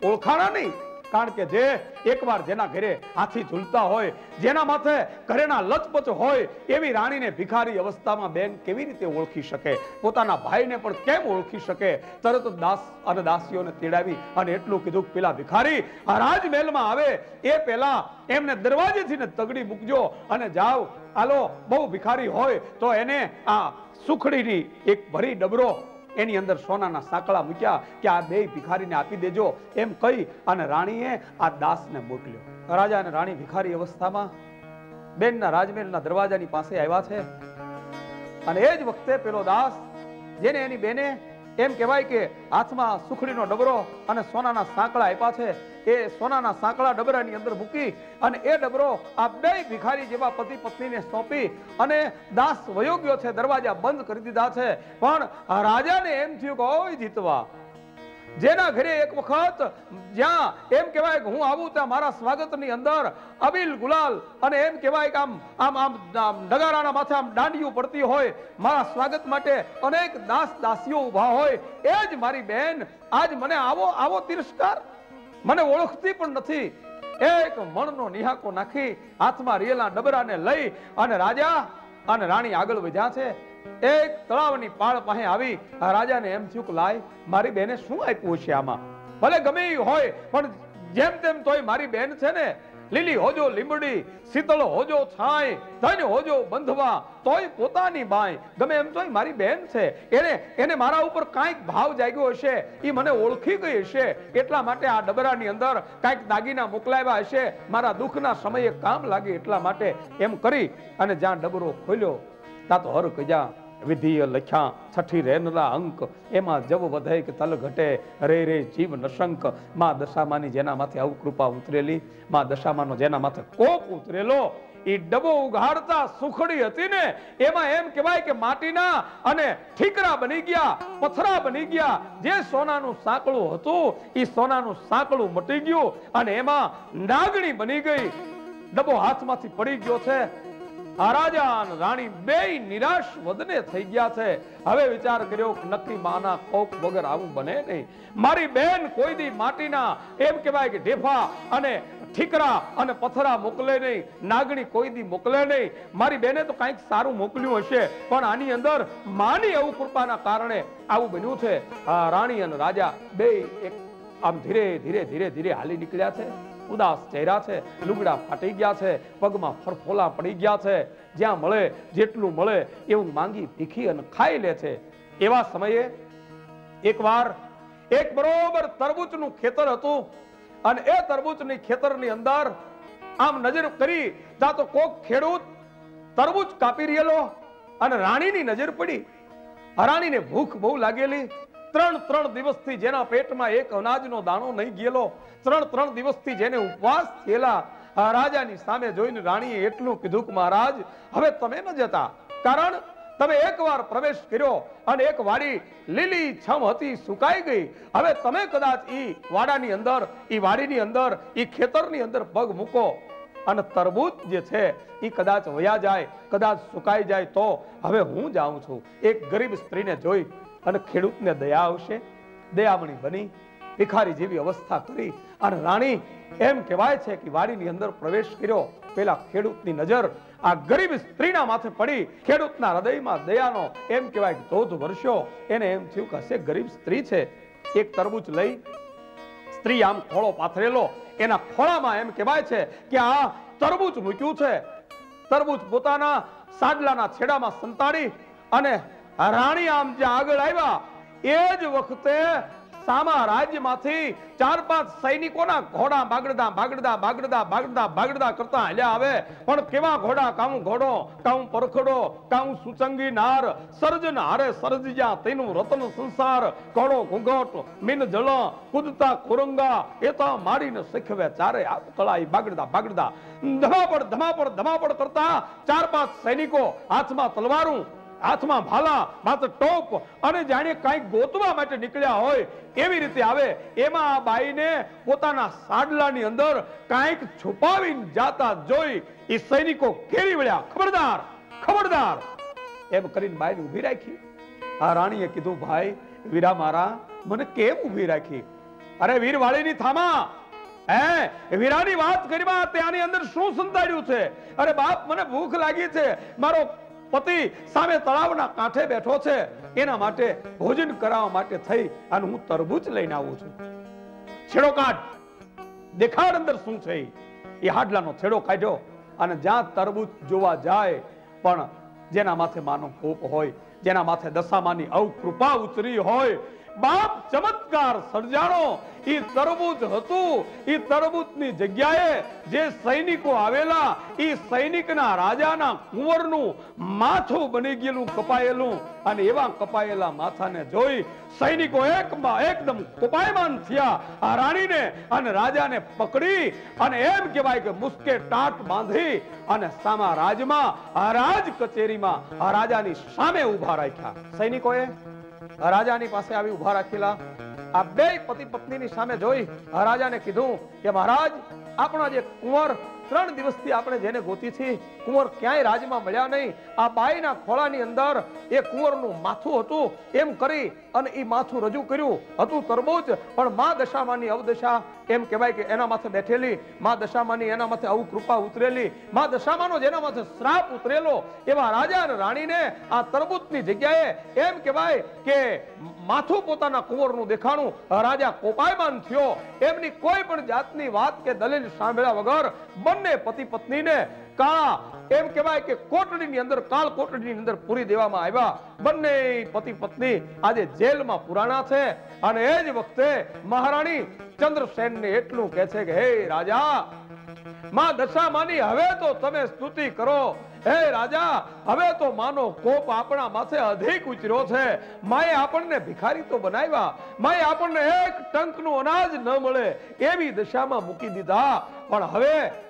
ઓળખાણા નહીં, કારણ કે જે એકવાર જેના ઘરે હાથી ઝૂલતા હોય, જેના માથે ઘરેના લચપચ હોય, એવી રાણીને ભિખારી અવસ્થામાં બેન કેવી રીતે ઓળખી શકે? પોતાના ભાઈને પણ કેમ ઓળખી શકે? તરત દાસ અને દાસીઓને તેડાવી અને એટલું કીધું કે પેલા ભિખારી આ રાજમહેલમાં આવે એ પહેલા એમને દરવાજેથી ને તગડી મૂકજો અને જાઓ. આલો બહુ ભિખારી હોય તો એને આ સુખડીની એક ભરી ડબરો, એની અંદર સોનાના સાંકળા મૂક્યા કે આ બે ભિખારીને આપી દેજો એમ કહી અને રાણીએ આ દાસને મોકલ્યો. રાજા અને રાણી ભિખારી અવસ્થામાં બેનના રાજમહેલના દરવાજાની પાસે આવ્યા છે. અને એ જ વખતે પેલો દાસ જેને એની બેને એમ કહેવાય કે હાથમાં સુખડીનો ડબરો અને સોનાના સાંકળા આપ્યા છે, એ સોનાના સાંકળા ડબરાની અંદર મૂકી અને એ ડબરો આ બે ભિખારી જેવા પતિ પત્નીને સોંપી અને દાસ વયો ગયો છે, દરવાજા બંધ કરી દીધા છે. પણ રાજાને એમ થયું કે ઓય જીતવા, જેના ઘરે એક વખત જ્યાં એમ કહેવાય કે હું આવું ત્યાં મારા સ્વાગતની અંદર અબીલ ગુલાલ અને એમ કહેવાય કે આમ નગારાના માથે આમ દાંડિયું પડતી હોય, મારા સ્વાગત માટે અનેક દાસ દાસીઓ ઊભા હોય, એ જ મારી બેન આજ મને આવો તિરસ્કાર, મને ઓળખતી પણ નથી. એક મણનો નિહાકો નાખી હાથમાં રેલા ડબરાને લઈ અને રાજા અને રાણી આગળ વધ્યા છે. એક તળાવની પાળ પાસે આવી રાજાને એમ થયું કે લાય મારી બેને શું આપ્યું છે આમાં, ભલે ગમે હોય પણ જેમ તેમ તોય મારી બેન છે ને, લીલી હોજો લીંબડી, શીતળ હોજો છાંય, ધન હોજો બંધવા, તોય પોતાની બાય, ગમે એમ તોય મારી બેન છે. એને મારા ઉપર કાંઈક ભાવ જાગ્યો હશે, એ મને ઓળખી ગઈ હશે, એટલા માટે આ ડબરાની અંદર કાંઈક દાગીના મોકલાવ્યા હશે, મારા દુઃખના સમયે કામ લાગે એટલા માટે એમ કરી અને જ્યાં ડબરો ખોલ્યો ત્યાં તો હર કજા વિધિય લખ્યા 6 રેનલા અંક, એમાં જવ વધે કે તલ ઘટે, રે રે જીવ નશંક. માં દશામાની જેના માથે આવું કૃપા ઉતરેલી, માં દશામાનો જેના માથે કોપ ઉતરેલો, એ ડબો ઉઘાડતા સુખડી હતી ને, એમાં એમ કહેવાય કે માટીના અને ઠીકરા બની ગયા, પથરા બની ગયા. જે સોનાનું સાંકળું હતું એ સોનાનું સાંકળું મટી ગયું અને એમાં નાગણી બની ગઈ. ડબો હાથમાંથી પડી ગયો છે. આ રાજા અને રાણી બે નિરાશ વદને થઈ ગયા છે. હવે વિચાર કર્યો કે નક્કી માના કોપ વગર આવું બને નહીં. મારી બેન કોઈ દી માટીના એમ કહેવાય કે ઢેફા અને ઠીકરા અને પથરા મોકલે નહીં, નાગણી કોઈ દી મોકલે નહીં. મારી બેને તો કંઈક સારું મોકલ્યું હશે, પણ આની અંદર માની એવું કૃપાના કારણે આવું બન્યું છે. આ રાણી અને રાજા બે એક આમ ધીરે ધીરે ધીરે ધીરે હાલી નીકળ્યા છે. ઉદાસ ચહેરા છે, લુગડા ફાટી ગયા છે, પગમાં ફરફોલા પડી ગયા છે. જ્યાં મળે જેટલું મળે એવું માંગી ભીખી અને ખાઈ લે છે. એવા સમયે એકવાર એક બરોબર તરબૂચનું ખેતર હતું અને એ તરબૂચની ખેતરની અંદર આમ નજર કરી તા તો કોક ખેડૂત તરબૂચ કાપી રહેલો અને રાણીની નજર પડી. રાણીને ભૂખ બહુ લાગેલી. 3 દિવસથી જેના પેટમાં એક અનાજનો દાણો નહીં ગયેલો, 3 દિવસથી જેને ઉપવાસ થયેલા, રાજાની સામે જોઈને રાણીએ એટલું કીધું કે મહારાજ હવે તમે ન જતા, કારણ તમે એકવાર પ્રવેશ કર્યો અને એક વાડી લીલી છમ હતી સુકાઈ ગઈ. હવે તમે કદાચ ઈ વાડાની અંદર, ઈ વાડીની અંદર, ઈ ખેતરની અંદર પગ મૂકો અને તરબૂચ જે છે ઈ કદાચ વયા જાય, કદાચ સુકાઈ જાય તો હવે હું જાઉં છું. એક ગરીબ સ્ત્રીને જોઈ અને ખેડૂતને દયા આવશે, દયામણી બની ભિખારી જેવી અવસ્થા કરી અને રાણી એમ કહેવાય છે કે વાડીની અંદર પ્રવેશ કર્યો. પેલા ખેડૂતની નજર આ ગરીબ સ્ત્રીના માથે પડી. ખેડૂતના હૃદયમાં દયાનો એમ કહેવાય કે ધોધ વરસ્યો. એને એમ થયું કે હશે ગરીબ સ્ત્રી છે. એક તરબૂચ લઈ સ્ત્રી આમ ખોળો પાથરેલો, એના ખોળામાં એમ કહેવાય છે કે આ તરબૂચ મૂક્યું છે. તરબૂચ પોતાના સાડલાના છેડામાં સંતાડી અને રાણી આમ જે આગળ આવ્યા એ જ વખતે સામા રાજ્યમાંથી 4-5 સૈનિકોના ઘોડા બાગડતા બાગડતા બાગડતા બાગડતા બાગડતા કરતા હાલ્યા આવે. પણ કેવા ઘોડા? કાઉ ઘોડો, કાઉ પરખડો, કાઉ સુચંગી નાર, સર્જન હારે સર્જ્યા તેનું રતન સંસાર, ઘોડો ઘૂંઘટ મીન જળ કૂદતા કુરંગા, એ તો મારીને શીખવે ચારે આ તળાઈ બાગડતા બાગડતા ધમાપડ ધમાપડ ધમાપડ કરતા 4-5 સૈનિકો, હાથમાં તલવારું, હાથમાં ભાલા, માત્ર ટોપ અને જાણે કંઈક ગોતવા માટે નીકળ્યા હોય એવી રીતે આવે. એમાં આ બાઈને પોતાના સાડલાની અંદર કંઈક છુપાવીને જાતા જોઈ એ સૈનિકો ઘેરી વળ્યા. ખબરદાર, ખબરદાર એમ કરીને બાઈને ઊભી રાખી. આ રાણીએ કીધું ભાઈ વીરા મારા, મને કેમ ઊભી રાખી? અરે વીરવાળીની થામા, વીરાની વાત કરીમાં ત્યાંની અંદર શું સંતાડ્યું છે? અરે બાપ મને ભૂખ લાગી છે, મારો પતિ સામે તળાવના કાંઠે બેઠો છે, એના માટે ભોજન કરાવવા માટે થઈ અને હું તરબૂચ લઈને આવું છું. છેડો કાઢ, દેખાડ અંદર શું છે. એ હાડલાનો છેડો કાઢ્યો અને જ્યાં તરબૂચ જોવા જાય પણ જેના માથે માનો કોપ હોય જેના માથે દશામાની અવકૃપા ઉતરી હોય, બાપ ચમત્કાર સર્જાણો. એ તરબૂચ હતું, એ તરબૂચની જગ્યાએ જે સૈનિકો આવેલા, એ સૈનિકના રાજાના કુંવરનું માથું બની ગયેલું કપાયેલું, અને એવા કપાયેલા માથાને જોઈ સૈનિકો એકદમ કોપાયમાન થયા. આ રાણીને અને રાજાને પકડી અને એમ કહેવાય કે મુસ્કે ટાટ બાંધી અને સામા રાજમાં, આ રાજ કચેરીમાં આ રાજાની સામે ઉભા રાખ્યા. સૈનિકોએ રાજાની પાસે આવી ઉભા રાખેલા. આ બે પતિ પત્નીની સામે જોઈ રાજાને કીધું કે મહારાજ, આપણા જે કુંવર 3 દિવસથી આપણે જેને ગોતી છે, કુંવર ક્યાંય રાજમાં મળ્યા નહીં. આ બાઈના ખોળાની અંદર એ કુંવરનું માથું હતું. એમ કરી અને એ માથું રજૂ કર્યું. હતું તરબૂચ, પણ મા દશામાની અવદશા, એમ કહેવાય કે એના માથે બેઠેલી મા દશામાની એના માથે અવકૃપા ઉતરેલી, મા દશામાનો જેના માથે શ્રાપ ઉતરેલો, એવા રાજા અને રાણીને આ તરબૂચની જગ્યાએ એમ કહેવાય કે માથું પોતાના કુંવરનું દેખાણું. રાજા કોપાયમાન થયો. એમની કોઈ પણ જાતની વાત કે દલીલ સાંભળ્યા વગર બંને પતિ પત્નીને કાળા એમ કહેવાય કે કોટડીની અંદર, કાળ કોટડીની અંદર પૂરી દેવામાં આવ્યા. બંને પતિ પત્ની આજે જેલમાં પુરાણા છે. અને એ જ વખતે મહારાણી ચંદ્રસેનને એટલું કહે છે કે હે રાજા, માં દશામાની હવે તો તમે સ્તુતિ કરો. હે રાજા, હવે તો માનો કોપ આપણા માથે અધિક ઉતર્યો છે. માએ આપણને ભિખારી તો બનાવ્યા, માએ આપણને એક ટંકનું અનાજ ન મળે એવી દશામાં મૂકી દીધા, પણ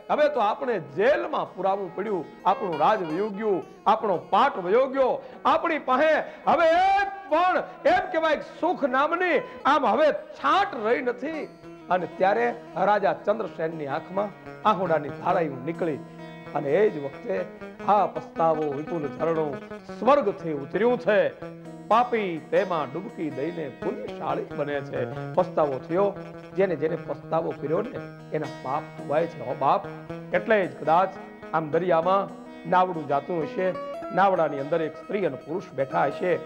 હવે તો આપણે જેલમાં પુરાવું પડ્યું. આપણું રાજ વયો ગયું, આપણો પાટ વયો ગયો. આપણી પાસે હવે એક પણ એમ કહેવાય સુખ નામની આમ હવે છાંટ રહી નથી. અને ત્યારે રાજા ચંદ્રસેનની આંખમાં આહુડાની ધારાયું નીકળી. અને એ જ વખતે આ પસ્તાવો વિપુલ ઝરણું સ્વર્ગથી ઉતર્યું છે. પાપી તેમાં ડૂબકી દઈને પુણ્યશાળી બને છે. પસ્તાવો થયો. જેને પસ્તાવો કર્યો ને એના પાપ ધોવાય છે. હો બાપ, એટલે જ કદાચ આમ દરિયામાં નાવડું જાતું હશે, નાવડાની અંદર એક સ્ત્રી અને પુરુષ બેઠા હશે,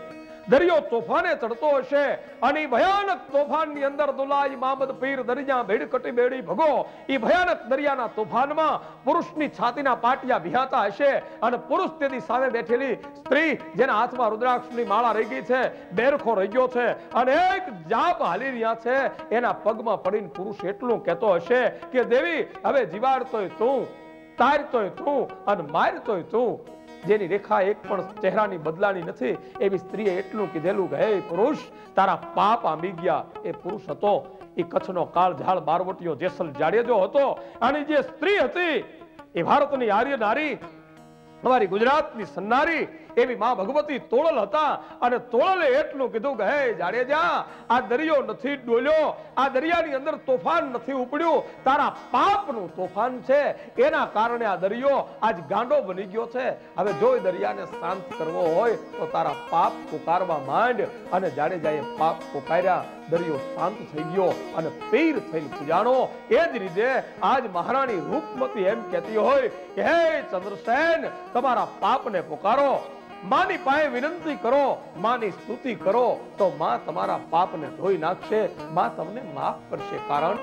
દરિયો તોફાને ચડતો હશે, અને ભયાનક તોફાનની અંદર દુલાઈ મામદ પીર દરિયા ભેડ કટી બેડી ભગો, એ ભયાનક દરિયાના તોફાનમાં પુરુષની છાતીના પાટિયા ભિયાતા હશે, અને પુરુષ તેની સામે બેઠેલી સ્ત્રી જેના હાથમાં રુદ્રાક્ષની માળા રહી ગઈ છે, બેરખો રહી ગયો છે, અને એક જાપ હાલી રહ્યા છે, એના પગમાં પડીને પુરુષ એટલું કહેતો હશે કે દેવી, હવે જીવાડતોય તું, તારતોય તું, અને મારતોય તું. જેની રેખા એક પણ ચહેરાની બદલાની નથી એવી સ્ત્રીએ એટલું કીધેલું કે હે પુરુષ, તારા પાપ આંબી ગયા. એ પુરુષ હતો એ કચ્છનો કાળ ઝાડ બારવટીયો જેસલ જાડેજો હતો. અને જે સ્ત્રી હતી એ ભારતની આર્ય નારી, અમારી ગુજરાતની સન્નારી એવી માં ભગવતી તોળલ હતા. અને તોળલે એટલું કીધું કે હે જાડેજા, આ દરિયો નથી ડોલ્યો, આ દરિયાની અંદર તોફાન નથી ઉપડ્યું, તારા પાપનું તોફાન છે. એના કારણે આ દરિયો આજ ગાંડો બની ગયો છે. હવે જો દરિયાને શાંત કરવો હોય તો તારા પાપ પુકારવા માંડ. અને જાડેજાએ પાપ પુકાર્યા, દરિયો શાંત થઈ ગયો અને પીર થઈને પૂજાણો. એ જ રીતે આજ મહારાણી રૂપમતી એમ કહેતી હોય કે હે ચંદ્રસેન, તમારા પાપને પુકારો, માની પાસે વિનંતી કરો, માની સ્તુતિ કરો, તો માં તમારા પાપને ધોઈ નાખશે, માં તમને માફ કરશે. કારણ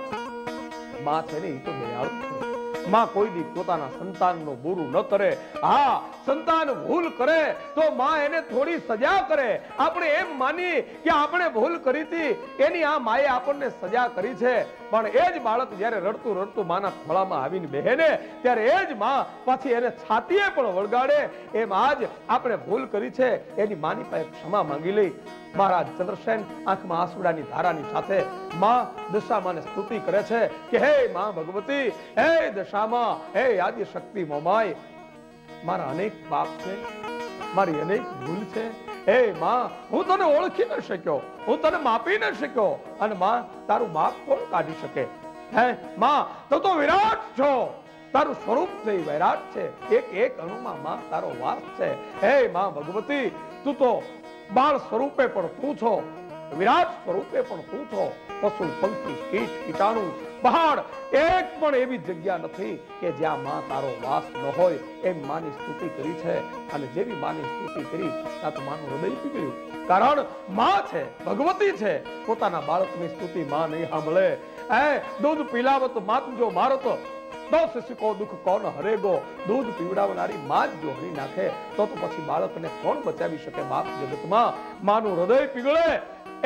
માં છે ને એ તો દયાળુ છે. માં કોઈ દી પોતાના સંતાનનું બુરું ન કરે. હા, સંતાન ભૂલ કરે તો માં એને થોડી સજા કરે. આપણે એમ માની કે આપણે ભૂલ કરી હતી, એની આ માએ આપણને સજા કરી છે, પણ એ જ બાળક જ્યારે રડતું રડતું માના ખોળામાં આવીને બેહે ને, ત્યારે એ જ માં પાછી એને છાતીએ પણ વળગાડે. એમ આજ આપણે ભૂલ કરી છે, એની માની પાસે ક્ષમા માંગી લઈ. મહારાજ ચંદ્રસેન આંખમાં આંસુડાની ધારાની સાથે માં દશામાને સ્તુતિ કરે છે કે હે માં ભગવતી, હે દશામાં, હે આદિ શક્તિ મોમાય, મારા અનેક પાપ છે, મારી અનેક ભૂલ છે. હે માં, હું તને ઓળખી ન શક્યો, હું તને માપી ન શક્યો, અને માં તારું માપ કોણ કાઢી શકે? હે માં, તું તો વિરાટ છો, તારું સ્વરૂપ છે વિરાટ છે, એક એક અણુમાં માં તારો વાસ છે. હે માં ભગવતી, તું તો બાળ સ્વરૂપે પણ તું છો, વિરાટ સ્વરૂપે પણ તું છો. પશુ પંખી કીટ કીટાણુ પહાડ એક પણ એવી જગ્યા નથી કે જ્યાં માં તારો વાસ ન હોય. એમ માની સ્તુતિ કરી છે. અને જેવી માની સ્તુતિ કરી ત્યાં તો માનું હૃદય પીગળ્યું. કારણ માં છે, ભગવતી છે, પોતાના બાળકની સ્તુતિ માં નહીં સાંભળે. દૂધ પીલાવત માત જો મારત, દો શિશુકો દુઃખ કોણ હરેગો, દૂધ પીવડાવનારી માં જ જો હરી નાખે તો પછી બાળકને કોણ બચાવી શકે? બાપ જગતમાં માનું હૃદય પીગળે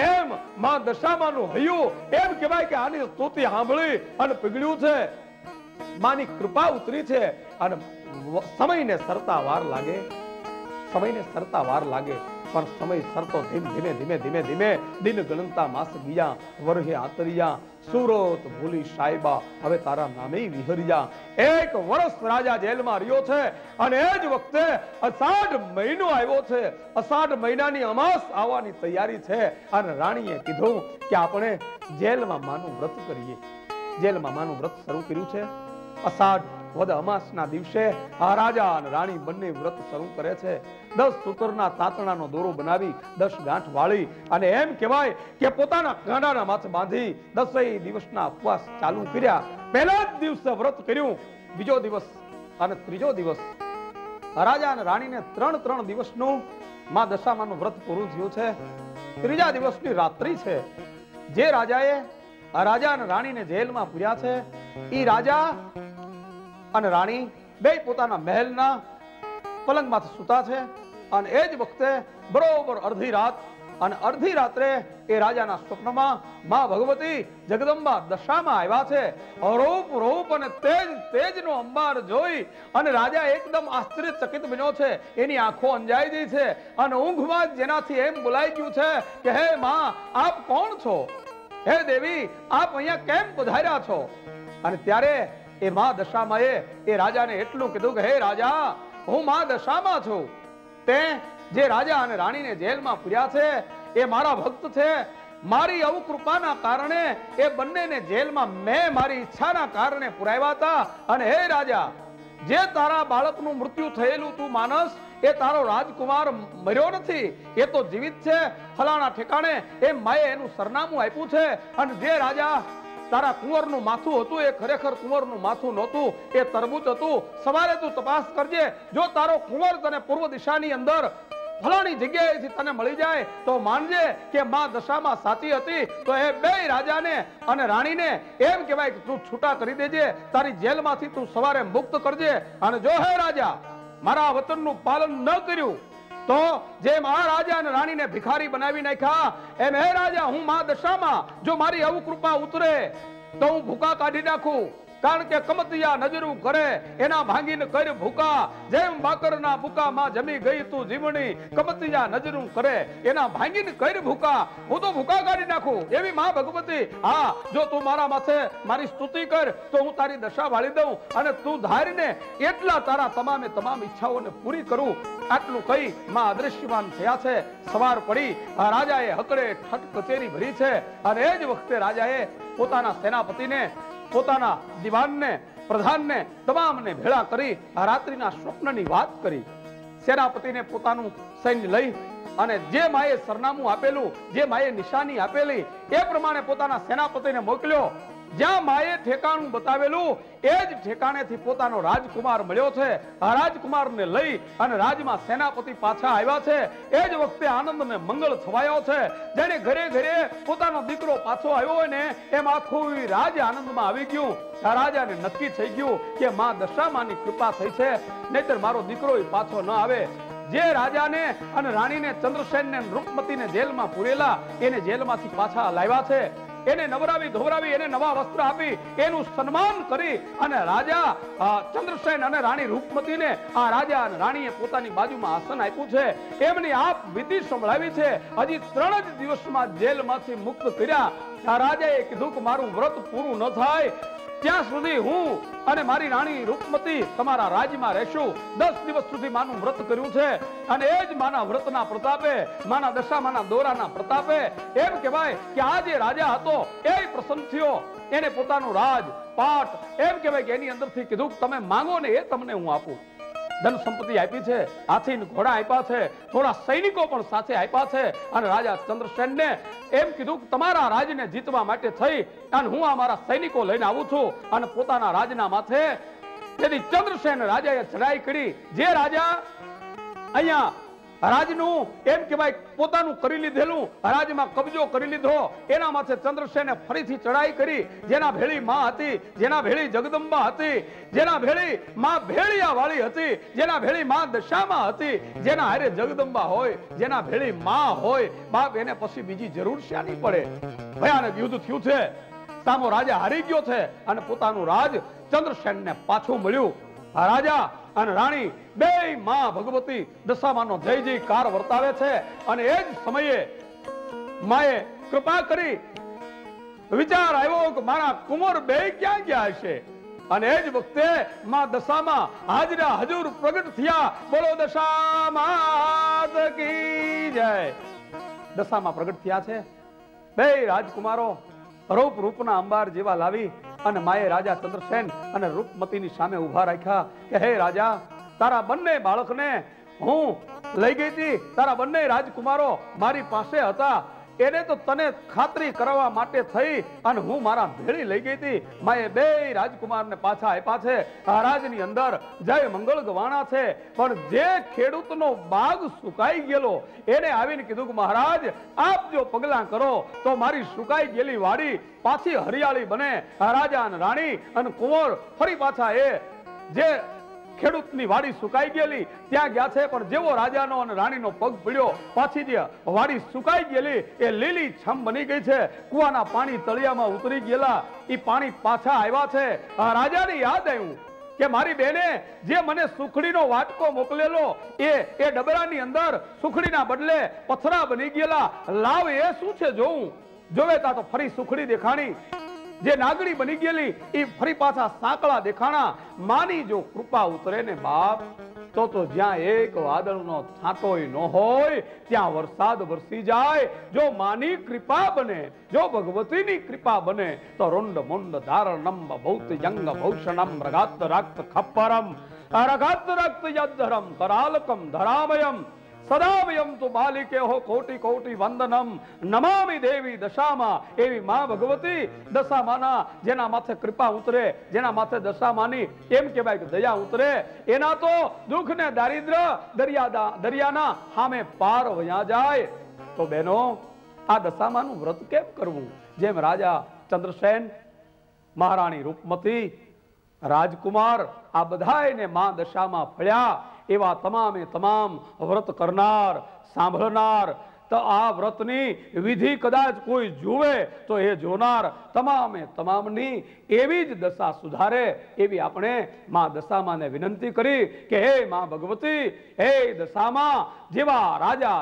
એમ માં દશામાનું હૈયું એમ કહેવાય કે આની સ્તુતિ સાંભળી અને પીગળ્યું છે, માની કૃપા ઉતરી છે. અને સમયને સરતા વાર લાગે, સમયને સરતા વાર લાગે, પણ સમય સરતો ધીમે ધીમે ધીમે ધીમે દિન ગણતા માસ ગયા, વરહે આતરિયા, સુરત ભૂલી સાહેબા હવે તારા નામે વિહરિયા. એક વર્ષ રાજા જેલમાં રહ્યો છે અને એ જ વખતે અષાઢ મહિનો આવ્યો છે. અષાઢ મહિનાની અમાસ આવવાની તૈયારી છે અને રાણીએ કીધું કે આપણે જેલમાં માનું વ્રત કરીએ. જેલમાં માનું વ્રત શરૂ કર્યું છે. અષાઢ વદ અમાસના દિવસે આ રાજા અને રાણી બંને વ્રત શરૂ કરે છે. 10 સૂતરના તાતણાનો દોરો બનાવી 10 ગાંઠ વાળી અને એમ કહેવાય કે પોતાના ગાંડાના માથે બાંધી 10 દિવસના ઉપવાસ ચાલુ કર્યા. પહેલા જ દિવસે વ્રત કર્યું, બીજો દિવસ અને ત્રીજો દિવસ. રાજા અને રાણીને 3 દિવસનું માં દશામાનું વ્રત પૂરું થયું છે. ત્રીજા દિવસની રાત્રિ છે. જે રાજાએ રાજા અને રાણીને જેલમાં પૂર્યા છે, એ રાજા અને રાણી બે પોતાના મહેલના પલંગમાંથી સૂતા છે. અને એ જ વખતે બરોબર અડધી રાત અને અડધી રાત્રે એ રાજાના સ્વપ્નમાં માં ભગવતી જગદંબા દશામાં આવ્યા છે. રૂપ રૂપ અને તેજ તેજનો અંબાર જોઈ અને રાજા એકદમ આશ્ચર્યચકિત બન્યો છે. એની આંખો અંજાઈ ગઈ છે અને ઊંઘમાં જ જેનાથી એમ બોલાઈ ગયું છે કે હે માં, આપ કોણ છો? હે દેવી, આપ અહીંયા કેમ પધાર્યા છો? અને ત્યારે એ માં દશામાં એ રાજાને એટલું કીધું કે હે રાજા, હું માં દશામાં છું. તે જે રાજા અને રાણીને જેલમાં પૂર્યા છે એ મારા ભક્ત છે. મારી અવકૃપાના કારણે એ બંનેને જેલમાં મેં મારી ઈચ્છાના કારણે પુરાવ્યા હતા. અને હે રાજા, જે તારા બાળકનું મૃત્યુ થયેલું તું માનસ, એ તારો રાજકુમાર મર્યો નથી, એ તો જીવિત છે. ફલાણા ઠેકાણે એ માએ એનું સરનામું આપ્યું છે. અને જે રાજા તારા કુંવરનું માથું હતું એ ખરેખર કુંવરનું માથું નહોતું, એ તરબૂચ હતું. સવારે તું તપાસ કરજે, જો તારો કુંવર તને પૂર્વ દિશાની અંદર ફલાણી જગ્યાએથી તને મળી જાય તો માનજે કે માં દશામાં સાચી હતી. તો એ બે રાજાને અને રાણીને એમ કહેવાય કે તું છૂટા કરી દેજે, તારી જેલમાંથી તું સવારે મુક્ત કરજે. અને જો હે રાજા, મારા વચનનું પાલન ન કર્યું તો જેમ આ રાજા અને રાણીને ભિખારી બનાવી નાખ્યા, એમ હે રાજા, હું માં દશામાં જો મારી અવકૃપા ઉતરે તો હું ભૂકા કાઢી નાખું. કારણ કે કમતિયા નજરું કરે એના ભાંગીને કર ભૂકા, જેમ બાકરના ભૂકા માં જમી ગઈ તું જીવણી, કમતિયા નજરું કરે એના ભાંગીને કર ભૂકા, હું તો ભૂકા કાઢી નાખું એવી માં ભગવતી. હા, જો તું મારા માથે મારી સ્તુતિ કર તો હું તારી દશા વાળી દઉં અને તું ધારીને એટલા તારા તમામે તમામ ઈચ્છાઓને પૂરી કરું. આટલું કહી માં અદ્રશ્યમાન થયા છે. સવાર પડી રાજાએ હકડે ઠટ કચેરી ભરી છે અને એ જ વખતે રાજાએ પોતાના સેનાપતિને, પોતાના દિવાનને, પ્રધાનને તમામને ભેળા કરી આ રાત્રિના સ્વપ્નની વાત કરી. સેનાપતિને પોતાનું સૈન્ય લઈ અને જે માએ સરનામું આપેલું, જે માએ નિશાની આપેલી એ પ્રમાણે પોતાના સેનાપતિને મોકલ્યો. જ્યાં માએ ઠેકાણું બતાવેલું એ જ ઠેકાણેથી પોતાનો રાજકુમાર મળ્યો છે. આ રાજકુમારને લઈ અને રાજમાં સેનાપતિ પાછા આવ્યા છે. એ જ વખતે આનંદ ને મંગળ છવાયો છે. જેને ઘરે ઘરે પોતાનો દીકરો પાછો આવ્યો હોય ને એમ આખું રાજ આનંદમાં આવી ગયું. આ રાજાને નક્કી થઈ ગયું કે માં દશામાની કૃપા થઈ છે, નહીતર મારો દીકરો પાછો ન આવે. જે રાજાને અને રાણીને, ચંદ્રસેનને, રૂપમતીને જેલમાં પૂરેલા એને જેલમાંથી પાછા લાવ્યા છે. એને નવરાવી ધોવરાવી એને નવા વસ્ત્ર આપી એનું સન્માન કરી અને રાજા ચંદ્રસેન અને રાણી રૂપમતીને આ રાજા અને રાણીએ પોતાની બાજુમાં આસન આપ્યું છે. એમની આપ વિધિ સંભળાવી છે. હજી 3 જ દિવસમાં જેલમાંથી મુક્ત કર્યા. આ રાજાએ કીધું કે મારું વ્રત પૂરું ન થાય ત્યાં સુધી હું અને મારી રાણી રૂપમતી તમારા રાજ્યમાં રહેશું. 10 દિવસ સુધી માનું વ્રત કર્યું છે અને એ જ માના વ્રતના પ્રતાપે, માના દશામાના દોરાના પ્રતાપે એમ કહેવાય કે આ જે રાજા હતો એ પ્રસન્ન થયો. એને પોતાનું રાજ પાટ એમ કહેવાય કે એની અંદરથી કીધું તમે માંગો ને એ તમને હું આપું. ધન સંપત્તિ આપી છે, હાથી ઘોડા આપ્યા છે, થોડા સૈનિકો પણ સાથે આપ્યા છે. અને રાજા ચંદ્રસેનને એમ કીધું કે તમારા રાજને જીતવા માટે થઈ અને હું આ મારા સૈનિકો લઈને આવું છું. અને પોતાના રાજના માથે તેથી ચંદ્રસેન રાજાએ ચડાઈ કરી. જે રાજા અહીંયા રાજનું એમ કહેવાય પોતાનું કરી લીધેલું રાજમાં કબજો કરી લીધો, એના માથે ચંદ્રસેને ફરીથી ચડાઈ કરી. જેના ભેળી માં હતી, જેના ભેળી જગદંબા હતી, જેના ભેળી માં ભેળિયા વાળી હતી, જેના ભેળી માં દશામાં હતી, જેના હારે જગદંબા હોય, જેના ભેળી માં હોય, બાપ એને પછી બીજી જરૂર શાની પડે? ભયાનક યુદ્ધ થયું છે, સામો રાજા હારી ગયો છે અને પોતાનું રાજ ચંદ્રસેનને પાછું મળ્યું. આ રાજા અને રાણી બે માં ભગવતી દશામાનો જય જયકાર વર્તાવે છે. અને એ જ સમયે માએ કૃપા કરી વિચાર આવ્યો કે મારા કુંવર બે ક્યાં ગયા હશે? અને એ જ વખતે માં દશામાં હાજરા હજુર પ્રગટ થયા. બોલો દશામાત કી જય. દશામાં પ્રગટ થયા છે. બે રાજકુમારો રૂપ રૂપના અંબાર જેવા લાવી અને માએ રાજા ચંદ્રસેન અને રૂપમતીની સામે ઉભા રાખ્યા કે હે રાજા, તારા બંને બાળકને હું લઈ ગઈ હતી, તારા બંને રાજકુમારો મારી પાસે હતા, એને તો તને ખાતરી કરવા માટે થઈ અને હું મારા ભેળી લઈ ગઈ હતી. માએ બે રાજકુમારને પાછા આપ્યા છે. આ રાજની અંદર જય મંગળ ગવાણા છે. પણ જે ખેડૂતનો બાગ સુકાઈ ગયેલો એને આવીને કીધું કે મહારાજ, આપ જો પગલા કરો તો મારી સુકાઈ ગયેલી વાડી પાછી હરિયાળી બને. આ રાજા અને રાણી અને કુંવર ફરી પાછા એ જે ખેડૂતની વાડી સુકાઈ ગયેલી ત્યાં ગયા છે. પણ જેવો રાજાનો અને રાણીનો પગ પડ્યો, પાછી જે વાડી સુકાઈ ગયેલી એ લીલી છમ બની ગઈ છે. કુવાના પાણી તળિયામાં ઉતરી ગયેલા એ પાણી પાછા આવ્યા છે. આ રાજાને યાદ આવ્યું કે મારી બેને જે મને સુખડીનો વાટકો મોકલેલો એ ડબરાની અંદર સુખડીના બદલે પથરા બની ગયેલા. લાવ એ શું છે જોઉં. જોવે તા તો ફરી સુખડી દેખાણી. જે નાગડી બની ગયેલી એ ફરી પાછા સાંકળા દેખાણા. માની જો કૃપા ઉતરે ને બાપ, તો જ્યાં એક વાદળનો છાંટોય ન હોય ત્યાં વરસાદ વરસી જાય. જો માની કૃપા બને, જો ભગવતીની કૃપા બને તો રુંડ મુંડ ધારણમ ભૌત જંગ ભૌષણમ રગાત રક્ત ખપ્પરમ રગાત રક્ત યદ્ધરમ કરાલકમ ધરામયમ સદાવયમ તો બાલિકે હો કોટી કોટી વંદનમ નમામિ દેવી દશામાં. એવી માં ભગવતી દશામાના જેના માથે કૃપા ઉતરે, જેના માથે દશામાની એમ કહેવાય કે દયા ઉતરે, એના તો દુઃખ ને દારિદ્ર્ય દરિયાના સામે પાર વયા જાય. તો બહેનો, આ દશામાનું વ્રત કેમ કરવું? જેમ રાજા ચંદ્રસેન, મહારાણી રૂપમતી, રાજકુમાર આ બધાને માં દશામાં ફળ્યા. એવા તમામે તમામ વ્રત કરનાર, સાંભળનાર, તો આ વ્રતની વિધિ કદાચ કોઈ જુએ તો એ જોનાર તમામે તમામની એવી જ દશા સુધારે એવી આપણે માં દશામાને વિનંતી કરી કે હે માં ભગવતી, હે દશામાં, જેવા રાજા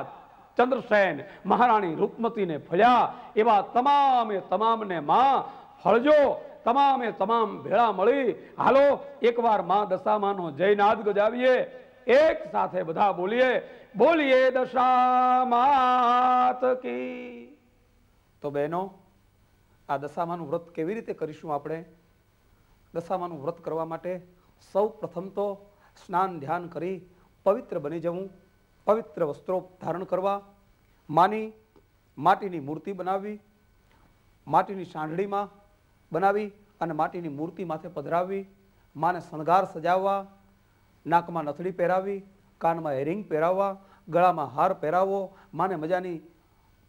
ચંદ્રસેન મહારાણી રૂપમતીને ફળ્યા એવા તમામે તમામને માં ફળજો. તમામે તમામ ભેળા મળી હાલો એકવાર માં દશામાનો જયનાદ ગજાવીએ. એક સાથે બધા બોલીએ, બોલીએ દશામાત કી. તો બહેનો, આ દશામાનું વ્રત કેવી રીતે કરીશું આપણે? દશામાનું વ્રત કરવા માટે સૌ પ્રથમ તો સ્નાન ધ્યાન કરી પવિત્ર બની જવું, પવિત્ર વસ્ત્રો ધારણ કરવા, માટીની મૂર્તિ બનાવવી, માટીની સાંઢળીમાં બનાવી અને માટીની મૂર્તિ માથે પધરાવવી, માને શણગાર સજાવવા, નાકમાં નથડી પહેરાવી, કાનમાં હેરિંગ પહેરાવવા, ગળામાં હાર પહેરાવવો, માને મજાની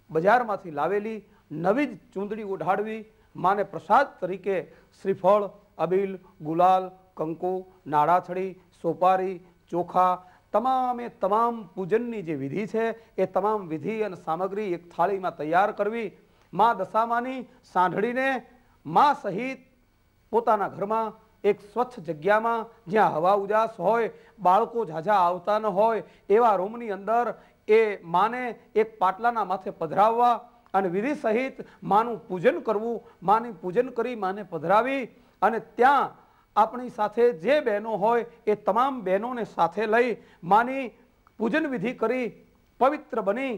બજારમાંથી લાવેલી નવી જ ચૂંદડી ઓઢાડવી, માને પ્રસાદ તરીકે શ્રીફળ, અબીલ, ગુલાલ, કંકુ, નાળાછડી, સોપારી, ચોખા, તમામે તમામ પૂજનની જે વિધિ છે એ તમામ વિધિ અને સામગ્રી એક થાળીમાં તૈયાર કરવી. માં દશામાની સાંઢળીને માં સહિત પોતાના ઘરમાં એક સ્વચ્છ જગ્યામાં જ્યાં હવા ઉજાસ હોય, બાળકો ઝાઝા આવતા ન હોય એવા રૂમની અંદર એ માને એક પાટલાના માથે પધરાવવા અને વિધિ સહિત માનું પૂજન કરવું. માની પૂજન કરી માને પધરાવી અને ત્યાં આપણી સાથે જે બહેનો હોય એ તમામ બહેનોને સાથે લઈ માની પૂજન વિધિ કરી પવિત્ર બની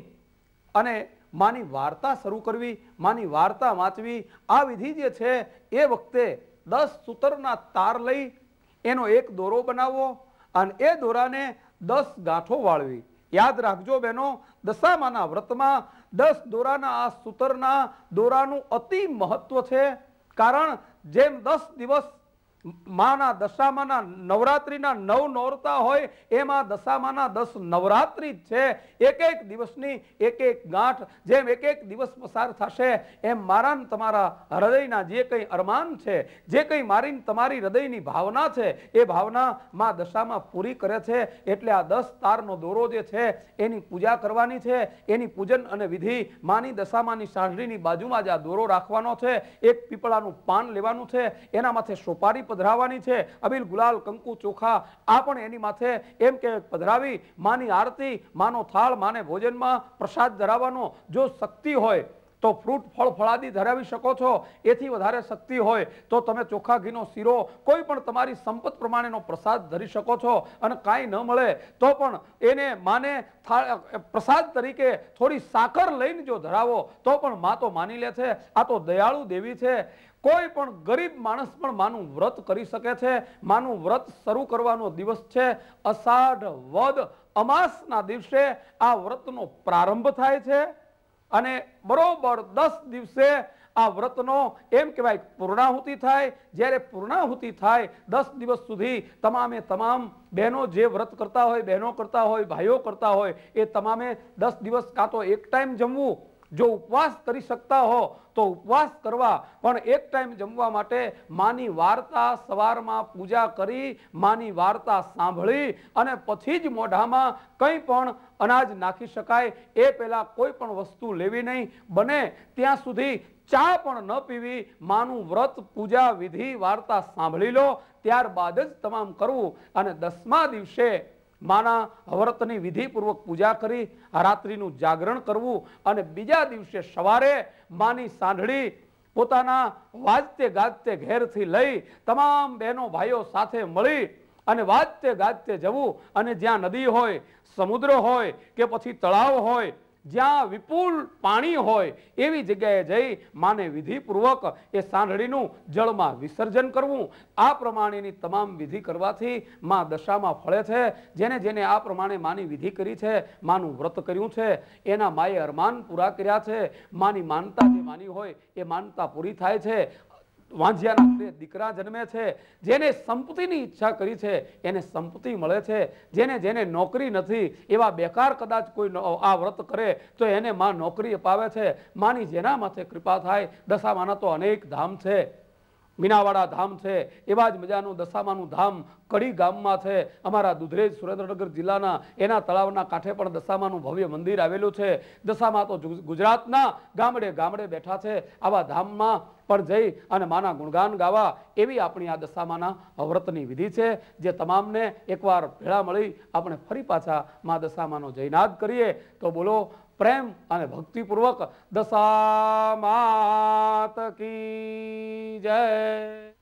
અને માની વાર્તા શરૂ કરવી, માની વાર્તા વાંચવી. આ વિધિ જે છે એ વખતે 10 સૂતરના તાર લઈ એનો એક દોરો બનાવવો અને એ દોરાને 10 ગાંઠો વાળવી. યાદ રાખજો બહેનો, દશામાના વ્રતમાં 10 દોરાના આ સૂતરના દોરાનું અતિ મહત્વ છે. કારણ જેમ 10 દિવસ માના દશામાના નવરાત્રીના 9 નોરતા હોય એમાં દશામાના 10 નવરાત્રી જ છે. એક એક દિવસની એક એક ગાંઠ, જેમ એક એક દિવસ પસાર થશે એમ મારા ને તમારા હૃદયના જે કંઈ અરમાન છે, જે કંઈ મારી તમારી હૃદયની ભાવના છે, એ ભાવના માં દશામાં પૂરી કરે છે. એટલે આ 10 તારનો દોરો જે છે એની પૂજા કરવાની છે. એની પૂજન અને વિધિ માની દશામાની સાંઢળીની બાજુમાં જ આ દોરો રાખવાનો છે. એક પીપળાનું પાન લેવાનું છે, એના માથે સોપારી પધરાવવાની છે, અબીલ ગુલાલ કંકુ ચોખા આ પણ એની માથે એમ કે પધરાવી માની આરતી, માનો થાળ, માને ભોજનમાં પ્રસાદ ધરાવવાનો. જો શક્તિ હોય તો ફ્રૂટ ફળ ફળાદી ધરાવી શકો છો. એથી વધારે શક્તિ હોય તો તમે ચોખા ઘીનો શીરો, કોઈ પણ તમારી સંપત પ્રમાણેનો પ્રસાદ ધરી શકો છો. અને કાંઈ ન મળે તો પણ એને માને પ્રસાદ તરીકે થોડી સાકર લઈને જો ધરાવો તો પણ મા તો માની લે છે. આ તો દયાળુ દેવી છે. કોઈ પણ ગરીબ માણસ પણ માનું વ્રત કરી શકે છે. માનું વ્રત શરૂ કરવાનો દિવસ છે અષાઢ વદ અમાસના દિવસે આ વ્રતનો પ્રારંભ થાય છે. અને બરોબર 10 દિવસે આ વ્રતનો એમ કહેવાય પૂર્ણાહુતિ થાય. જ્યારે પૂર્ણાહુતિ થાય 10 દિવસ સુધી તમામે તમામ બહેનો જે વ્રત કરતા હોય, બહેનો કરતા હોય, ભાઈઓ કરતા હોય, એ તમામે 10 દિવસ કાં તો એક ટાઈમ જમવું, જો ઉપવાસ કરી શકતા હો તો ઉપવાસ કરવા, પણ એક ટાઈમ જમવા માટે માની વાર્તા સવારમાં પૂજા કરી, માની વાર્તા સાંભળી અને પછી જ મોઢામાં કંઈ પણ અનાજ નાખી શકાય. એ પહેલા કોઈ પણ વસ્તુ લેવી નહીં. બને ત્યાં સુધી ચા પણ ન પીવી. માનું વ્રત, પૂજા, વિધિ, વાર્તા સાંભળી લો, ત્યારબાદ જ તમામ કરવું. અને 10મા દિવસે માના વ્રતની વિધિપૂર્વક પૂજા કરી રાત્રિનું જાગરણ કરવું. અને બીજા દિવસે સવારે માની સાંઢળી પોતાના વાજતે ગાજતે ઘેરથી લઈ તમામ બહેનો ભાઈઓ સાથે મળી અને વાજતે ગાજતે જવું. અને જ્યાં નદી હોય, સમુદ્ર હોય કે પછી તળાવ હોય, જ્યાં વિપુલ પાણી હોય એવી જગ્યાએ જઈ માને વિધિપૂર્વક એ સાંઢળીનું જળમાં વિસર્જન કરવું. આ પ્રમાણેની તમામ વિધિ કરવાથી માં દશામાં ફળે છે. જેને જેને આ પ્રમાણે માની વિધિ કરી છે, માનું વ્રત કર્યું છે, એના માએ અરમાન પૂરા કર્યા છે. માની માનતા જે માની હોય એ માનતા પૂરી થાય છે. વાંઝિયાના દીકરા જન્મે છે. જેને સંપત્તિની ઈચ્છા કરી છે એને સંપત્તિ મળે છે. જેને જેને નોકરી નથી એવા બેકાર કદાચ કોઈ આ વ્રત કરે તો એને માં નોકરી અપાવે છે. માની જેના માથે કૃપા થાય. દશામાના તો અનેક ધામ છે. મીનાવાડા ધામ છે, એવા જ મજાનું દશામાનું ધામ કડી ગામમાં છે. અમારા દુધરેજ સુરેન્દ્રનગર જિલ્લાના એના તળાવના કાંઠે પણ દશામાનું ભવ્ય મંદિર આવેલું છે. દશામા તો ગુજરાતના ગામડે ગામડે બેઠા છે. આવા ધામમાં પણ જઈ અને માના ગુણગાન ગાવા એવી આપણી આ દશામાના વ્રતની વિધિ છે. જે તમામને એકવાર ભેળા મળી આપણે ફરી પાછા મા દશામાનો જયનાદ કરીએ તો બોલો પ્રેમ અને ભક્તિપૂર્વક દશામાત કી જય.